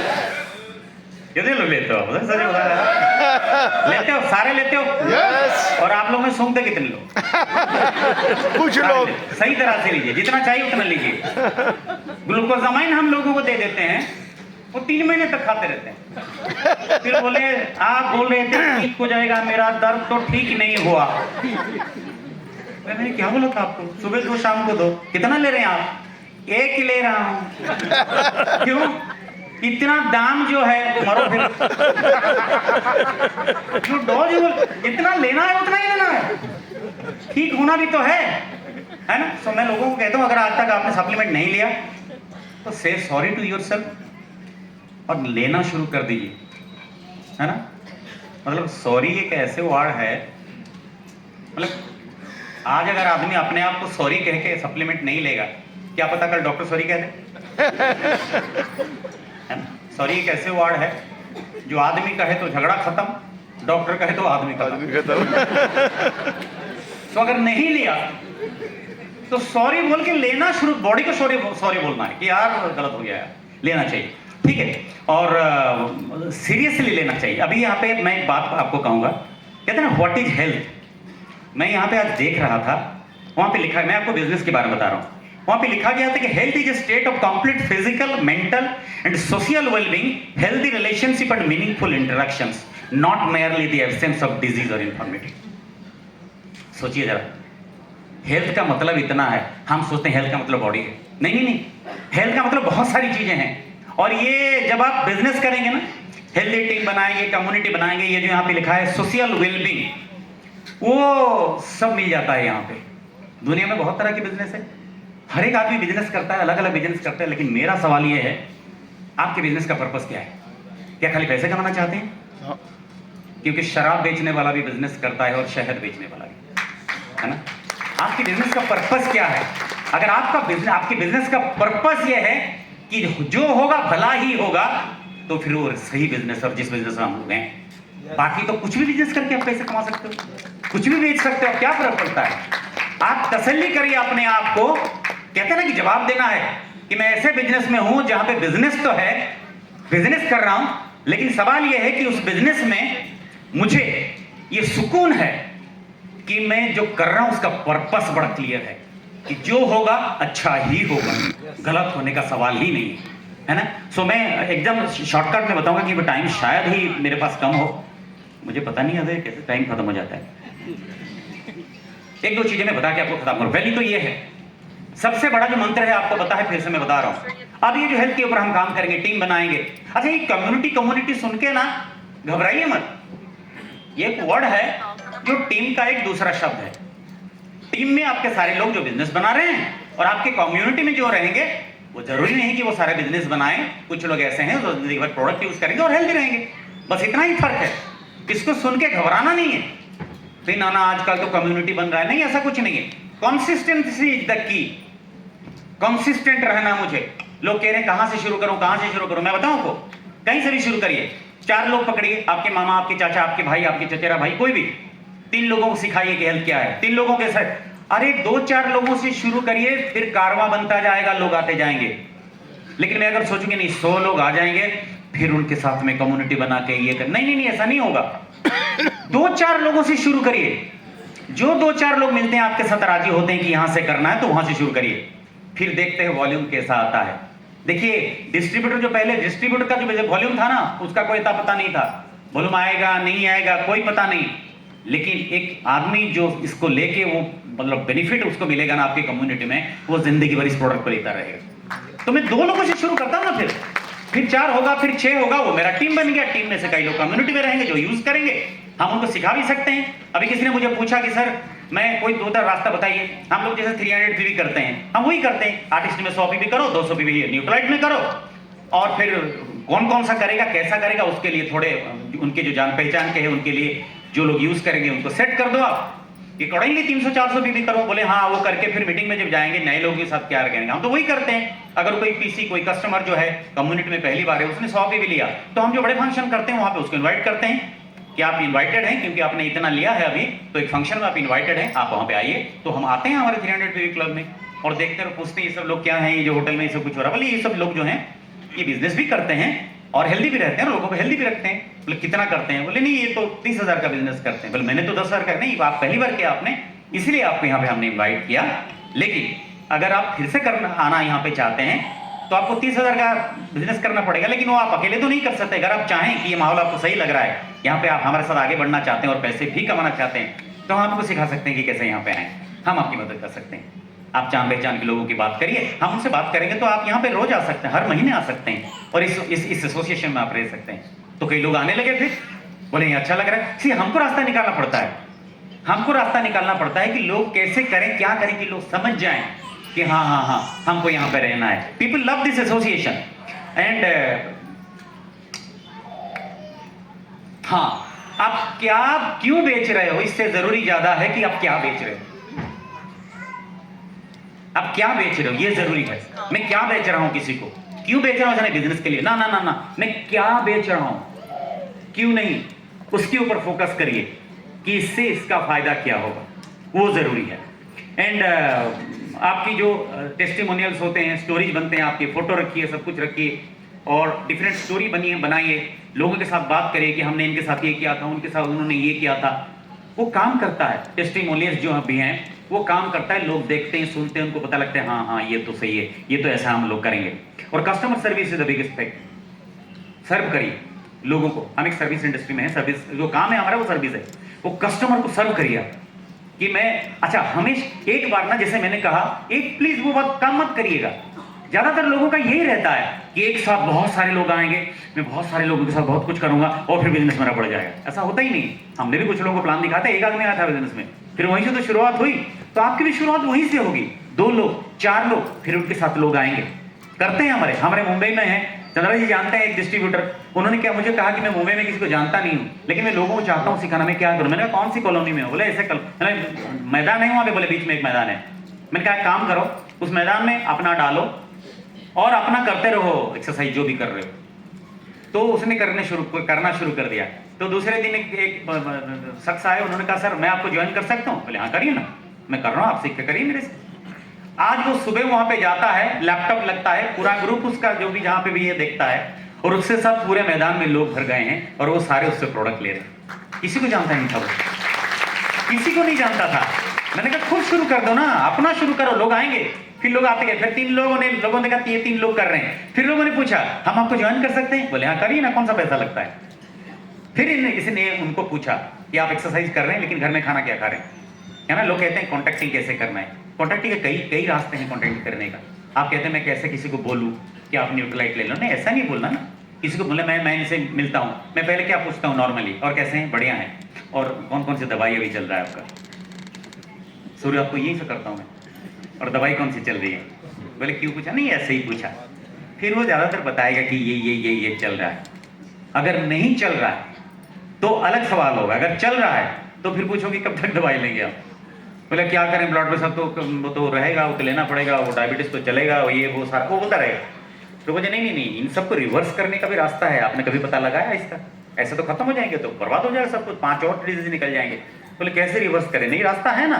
कितने लोग लेते हो? सच बता रहा, लेते हो? सारे लेते हो? यस और आप लोग में सूंघते कितने लोग? कुछ लोग सही तरह से लीजिए, जितना चाहिए उतना लीजिए। ग्लूकोजामाइन हम लोगों को दे देते हैं, वो 3 महीने तक खाते रहते हैं। फिर बोले, आप बोल रहे थे ठीक हो जाएगा, मेरा दर्द तो ठीक नहीं हुआ। मैंने क्या बोला था आपको? सुबह 2 शाम को 2। कितना ले रहे हैं आप? 1 ले रहा हूं। क्यों? इतना दाम जो है, मरो फिर। जो डोज जितना लेना है उतना ही लेना है, ठीक होना भी तो है ना। तो मैं लोगों को कहता हूं, अगर आज तक आपने सप्लीमेंट नहीं लिया तो से सॉरी टू योरसेल्फ और लेना शुरू कर दीजिए, है ना। मतलब सॉरी एक ऐसे वर्ड है, मतलब आज अगर आदमी अपने आप को सॉरी कह के सप्लीमेंट नहीं लेगा, क्या पता कल डॉक्टर सॉरी कह दे। सॉरी एक ऐसे वर्ड है जो आदमी कहे तो झगड़ा खत्म, डॉक्टर कहे तो आदमी खत्म। तो अगर नहीं लिया तो सॉरी बोल के लेना शुरू, बॉडी को सॉरी बोलना है कि यार गलत हो गया है, लेना चाहिए, ठीक है। और सीरियसली लेना चाहिए। अभी यहाँ पे मैं एक बात आपको कहूंगा, कहते हैं ना व्हाट इज हेल्थ। मैं यहाँ पे आज देख रहा था, वहां पे लिखा है, मैं आपको बिजनेस के बारे में बता रहा हूँ, वहां पे लिखा गया था कि health is a state of complete physical, mental and social wellbeing, healthy relationship and meaningful interactions, not merely the absence of disease और इन्फॉर्मिटी। सोचिए जरा, हेल्थ का मतलब इतना है, हम सोचते हैं हेल्थ का मतलब बॉडी है, नहीं नहीं नहीं, हेल्थ का मतलब बहुत सारी चीजें हैं। और ये जब आप बिजनेस करेंगे ना, हेल्दी टीम बनाएंगे, कम्युनिटी बनाएंगे, ये जो यहाँ पे लिखा है सोशल वेलबींग, वो सब मिल जाता है यहाँ पे। दुनिया में बहुत तरह के बिजनेस है, हर एक आदमी बिजनेस करता है, अलग अलग बिजनेस करता है, लेकिन मेरा सवाल ये है, आपके बिजनेस का पर्पस क्या है? क्या खाली पैसे कमाना चाहते हैं? क्योंकि शराब बेचने वाला भी बिजनेस करता है और शहद बेचने वाला भी, है ना। आपके बिजनेस का पर्पस क्या है? अगर आपके बिजनेस का पर्पस ये है कि जो होगा भला ही होगा, तो फिर वो सही बिजनेस, और जिस बिजनेस में हम लोग हैं। बाकी तो कुछ भी बिजनेस करके आप पैसे कमा सकते हो, कुछ भी बेच सकते हो, क्या फर्क पड़ता है? आप तसल्ली करिए अपने आप को। कहते हैं ना कि जवाब देना है कि मैं ऐसे बिजनेस में हूं जहां पे बिजनेस तो है, बिजनेस कर रहा हूं, लेकिन सवाल यह है कि उस बिजनेस में मुझे ये सुकून है कि मैं जो कर रहा हूं उसका पर्पस बड़ा क्लियर है कि जो होगा अच्छा ही होगा, गलत होने का सवाल ही नहीं है ना। सो मैं एकदम शॉर्टकट में बताऊंगा कि वो टाइम शायद ही मेरे पास कम हो, मुझे पता नहीं है कैसे टाइम खत्म हो जाता है। एक दो चीजें मैं बता के आपको खत्म करूं। पहली तो ये है, सबसे बड़ा जो मंत्र है आपको पता है, फिर से मैं बता रहा हूं। अब ये जो हेल्थ के ऊपर हम काम करेंगे, टीम बनाएंगे। अच्छा, ये कम्युनिटी सुन के ना घबराइए मत, ये एक वर्ड है जो टीम का एक दूसरा शब्द है। टीम में आपके सारे लोग जो बिजनेस बना रहे हैं, और आपके कम्युनिटी में जो रहेंगे, वो जरूरी नहीं कि वो सारे बिजनेस बनाएं। कुछ लोग ऐसे हैं जो जिंदगी भर प्रोडक्ट यूज करेंगे और हेल्दी रहेंगे, बस इतना ही फर्क है। इसको सुन के घबराना नहीं है भाई, ना आजकल तो कम्युनिटी बन रहा है, नहीं, ऐसा कुछ नहीं है। Consistency is the key, consistent रहना। मुझे लोग कह रहे हैं कहां से शुरू करूं, कहां से शुरू करूं, मैं बताऊं को, कहीं से भी शुरू करिए। 4 लोग पकड़िए, आपके मामा, आपके चाचा, आपके भाई, आपके चचेरा भाई, कोई भी 3 लोगों को सिखाइए कि हेल्थ क्या है। 3 लोगों के साथ, अरे 2-4 लोगों से शुरू करिए, फिर कारवां बनता जाएगा, लोग आते जाएंगे। लेकिन मैं अगर सोचूंगी नहीं 100 लोग आ जाएंगे, फिर उनके साथ में कम्युनिटी बना के ये कर, नहीं, ऐसा नहीं होगा। 2-4 लोगों से शुरू करिए, जो 2-4 लोग मिलते हैं आपके साथ, राजी होते हैं कि यहां से करना है, तो वहां से शुरू करिए, फिर देखते हैं वॉल्यूम कैसा आता है। देखिए, डिस्ट्रीब्यूटर जो पहले डिस्ट्रीब्यूटर का जो वॉल्यूम था ना, उसका कोई पता नहीं था, वॉल्यूम आएगा नहीं आएगा कोई पता नहीं। लेकिन एक आदमी जो इसको लेके वो मतलब बेनिफिट उसको मिलेगा ना आपकी कम्युनिटी में, वो जिंदगी भर इस प्रोडक्ट को लेता रहेगा। तो मैं 2 लोगों से शुरू करता हूं ना, फिर 4 होगा, फिर 6 होगा, वो मेरा टीम बन गया। टीम में से कई लोग कम्युनिटी में रहेंगे जो यूज करेंगे, हम उनको सिखा भी सकते हैं। अभी किसी ने मुझे पूछा कि सर मैं कोई 2-4 रास्ता बताइए। हम लोग जैसे 300 पीवी करते हैं, हम वही करते हैं। आर्टिस्ट में 100 पीवी करो, 200 पीवी न्यूट्रलाइट में करो, और फिर कौन कौन सा करेगा, कैसा करेगा, उसके लिए थोड़े उनके जो जान पहचान के हैं उनके लिए जो लोग यूज करेंगे उनको सेट कर दो आप कि अकॉर्डिंगली 300-400 भी करो। बोले हाँ, वो करके फिर मीटिंग में जब जाएंगे नए लोगों के साथ क्या करेंगे, हम तो वही करते हैं। अगर कोई पीसी कोई कस्टमर जो है कम्युनिटी में पहली बार है, उसने 100 भी लिया, तो हम जो बड़े फंक्शन करते हैं वहां पे उसको इन्वाइट करते हैं कि आप इन्वाइटेड हैं, क्योंकि आपने इतना लिया है अभी, तो एक फंक्शन में आप इन्वाइटेड हैं, आप वहां पे आइए। तो हम आते हैं हमारे 300 पीवी क्लब में और देखते हैं, पूछते हैं ये सब लोग क्या हैं, ये जो होटल में ये सब कुछ हो रहा है। बोले ये सब लोग जो हैं ये बिजनेस भी करते हैं और हेल्दी भी रहते हैं, लोगों को हेल्दी भी रखते हैं। बोले कितना करते हैं? बोले नहीं ये तो 30,000 का बिजनेस करते हैं। बोले मैंने तो 10,000 का। नहीं, आप पहली बार किया आपने, इसलिए आपको यहाँ पे हमने इन्वाइट किया। लेकिन अगर आप फिर से करना आना यहाँ पे चाहते हैं तो आपको 30,000 का बिजनेस करना पड़ेगा, लेकिन वो आप अकेले तो नहीं कर सकते। अगर आप चाहें कि ये माहौल आपको सही लग रहा है, यहाँ पे आप हमारे साथ आगे बढ़ना चाहते हैं और पैसे भी कमाना चाहते हैं, तो हम आपको सिखा सकते हैं कि कैसे यहाँ पे आए, हम आपकी मदद कर सकते हैं। आप जान पहचान के लोगों की बात करिए, हम उनसे बात करेंगे, तो आप यहाँ पे रोज आ सकते हैं, हर महीने आ सकते हैं और इस एसोसिएशन में आप रह सकते हैं। तो कई लोग आने लगे, फिर बोले ये अच्छा लग रहा है। सी हमको रास्ता निकालना पड़ता है, हमको रास्ता निकालना पड़ता है कि लोग कैसे करें, क्या करें कि लोग समझ जाएं कि हाँ हाँ हाँ हमको यहाँ पे रहना है। People love this association and हाँ, आप क्या क्यों बेच रहे हो, इससे जरूरी ज्यादा है कि आप क्या बेच रहे हो। आप क्या बेच रहे हो ये जरूरी है। मैं क्या बेच रहा हूं, किसी को क्यों बेच रहा हूं, बिजनेस के लिए ना ना ना ना, मैं क्या बेच रहा हूं, क्यों नहीं, उसके ऊपर फोकस करिए कि इससे इसका फायदा क्या होगा, वो जरूरी है। एंड आपकी जो टेस्टिमोनियल्स होते हैं, स्टोरीज बनते हैं, आपकी फोटो रखिए, सब कुछ रखिए और डिफरेंट स्टोरी बनाइए, लोगों के साथ बात करिए कि हमने इनके साथ ये किया था, उनके साथ उन्होंने ये किया था। वो काम करता है, टेस्टिमोनियल्स जो भी हैं वो काम करता है, लोग देखते हैं, सुनते हैं, उनको पता लगता है हाँ हाँ ये तो सही है, ये तो ऐसा हम लोग करेंगे। और customer service is the biggest fact. Serve करिए लोगों को, हम एक सर्विस इंडस्ट्री में है, सर्विस जो काम है हमारा वो सर्विस है, वो कस्टमर को सर्व करिए कि मैं अच्छा हमेशा एक बार ना, जैसे मैंने कहा, एक प्लीज वो बात काम मत करिएगा। ज्यादातर लोगों का यही रहता है कि एक साथ बहुत सारे लोग आएंगे, मैं बहुत सारे लोगों के साथ बहुत कुछ करूंगा और फिर बिजनेस मेरा बढ़ जाएगा। ऐसा होता ही नहीं। हमने भी कुछ लोगों को प्लान दिखाते, एक आदमी आया था बिजनेस में, फिर वहीं से तो शुरुआत हुई, तो आपकी भी शुरुआत वहीं से होगी। 2 लोग 4 लोग, फिर उनके साथ लोग आएंगे। करते हैं हमारे मुंबई में है, चंद्रा जी जानते हैं एक डिस्ट्रीब्यूटर, उन्होंने क्या मुझे कहा कि मैं मुंबई में किसी को जानता नहीं हूँ, लेकिन मैं लोगों को चाहता हूँ सिखाना, मैं क्या करूँ। मैंने कहा कौन सी कॉलोनी में हो? बोले ऐसे मैदान है वहाँ पे, बोले बीच में एक मैदान है। मैंने कहा काम करो, उस मैदान में अपना डालो और अपना करते रहो एक्सरसाइज जो भी कर रहे हो। तो उसने करना शुरू कर दिया। तो दूसरे दिन एक शख्स आए, उन्होंने कहा सर मैं आपको ज्वाइन कर सकता हूँ? बोले हाँ करिए ना, मैं कर रहा हूँ, आप सीख के करिए मेरे से। आज वो सुबह वहां पे जाता है, लैपटॉप लगता है, पूरा ग्रुप उसका जो भी जहां पे भी ये देखता है, और उससे साथ पूरे मैदान में लोग भर गए हैं और वो सारे उससे प्रोडक्ट ले रहे हैं। किसी को जानता नहीं था वो, किसी को नहीं जानता था। मैंने कहा खुद शुरू कर दो ना, अपना शुरू करो, लोग आएंगे। फिर लोग आते गए, फिर 3 लोगों ने कहा ये 3 लोग कर रहे हैं। फिर लोगों ने पूछा हम आपको ज्वाइन कर सकते हैं? बोले हाँ करिए ना, कौन सा पैसा लगता है। फिर इसने उनको पूछा कि आप एक्सरसाइज कर रहे हैं लेकिन घर में खाना क्या खा रहे हैं, है ना। लोग कहते हैं कॉन्टैक्टिंग कैसे करना है, कॉन्टैक्टिंग के कई रास्ते हैं कॉन्टैक्ट करने का। आप कहते हैं मैं कैसे किसी को बोलूं कि आप न्यूट्रलाइट ले लो, नहीं ऐसा नहीं बोलना ना। किसी को बोले मैं इनसे मिलता हूं, मैं पहले क्या पूछता हूं नॉर्मली, और कैसे हैं, बढ़िया हैं, और कौन कौन सी दवाई अभी चल रहा है आपका। सूर्य आपको यही से करता हूं मैं, और दवाई कौन सी चल रही है। बोले क्यों पूछा? नहीं ऐसे ही पूछा। फिर वो ज्यादातर बताएगा कि ये चल रहा है। अगर नहीं चल रहा है तो अलग सवाल होगा, अगर चल रहा है तो फिर पूछोगे कब तक दवाई लेंगे आप। बोले क्या करें, ब्लड प्रेशर तो वो तो रहेगा, वो तो लेना पड़ेगा, वो डायबिटीज तो चलेगा, ये वो सारा वो होता रहेगा। तो मुझे नहीं, इन सबको रिवर्स करने का भी रास्ता है, आपने कभी पता लगाया इसका? ऐसे तो खत्म हो जाएंगे, तो बर्बाद हो जाएगा सब कुछ, 5 और डिजीज निकल जाएंगे। बोले कैसे रिवर्स करें? नहीं रास्ता है ना,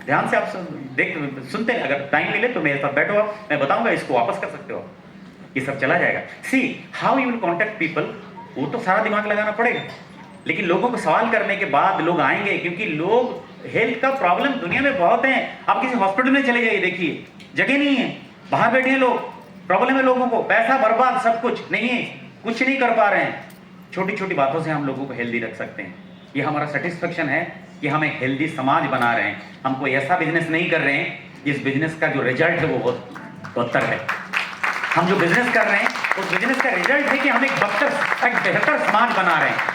ध्यान से आप सुनते हैं, अगर टाइम मिले तो मेरे साथ बैठो आप, मैं बताऊंगा, इसको वापस कर सकते हो, ये सब चला जाएगा। See how you will contact people, वो तो सारा दिमाग लगाना पड़ेगा, लेकिन लोगों को सवाल करने के बाद लोग आएंगे, क्योंकि लोग हेल्थ का प्रॉब्लम दुनिया में बहुत है। आप किसी हॉस्पिटल में चले जाइए, देखिए जगह नहीं है, बाहर बैठे हैं लोग, प्रॉब्लम है लोगों को, पैसा बर्बाद, सब कुछ नहीं है, कुछ नहीं कर पा रहे हैं। छोटी छोटी बातों से हम लोगों को हेल्दी रख सकते हैं। ये हमारा सेटिस्फेक्शन है कि हम एक हेल्दी समाज बना रहे हैं। हम कोई ऐसा बिजनेस नहीं कर रहे हैं जिस बिजनेस का जो रिजल्ट है वो बहुत बदतर है। हम जो बिजनेस कर रहे हैं उस बिजनेस का रिजल्ट है कि हम एक बेहतर समाज बना रहे हैं।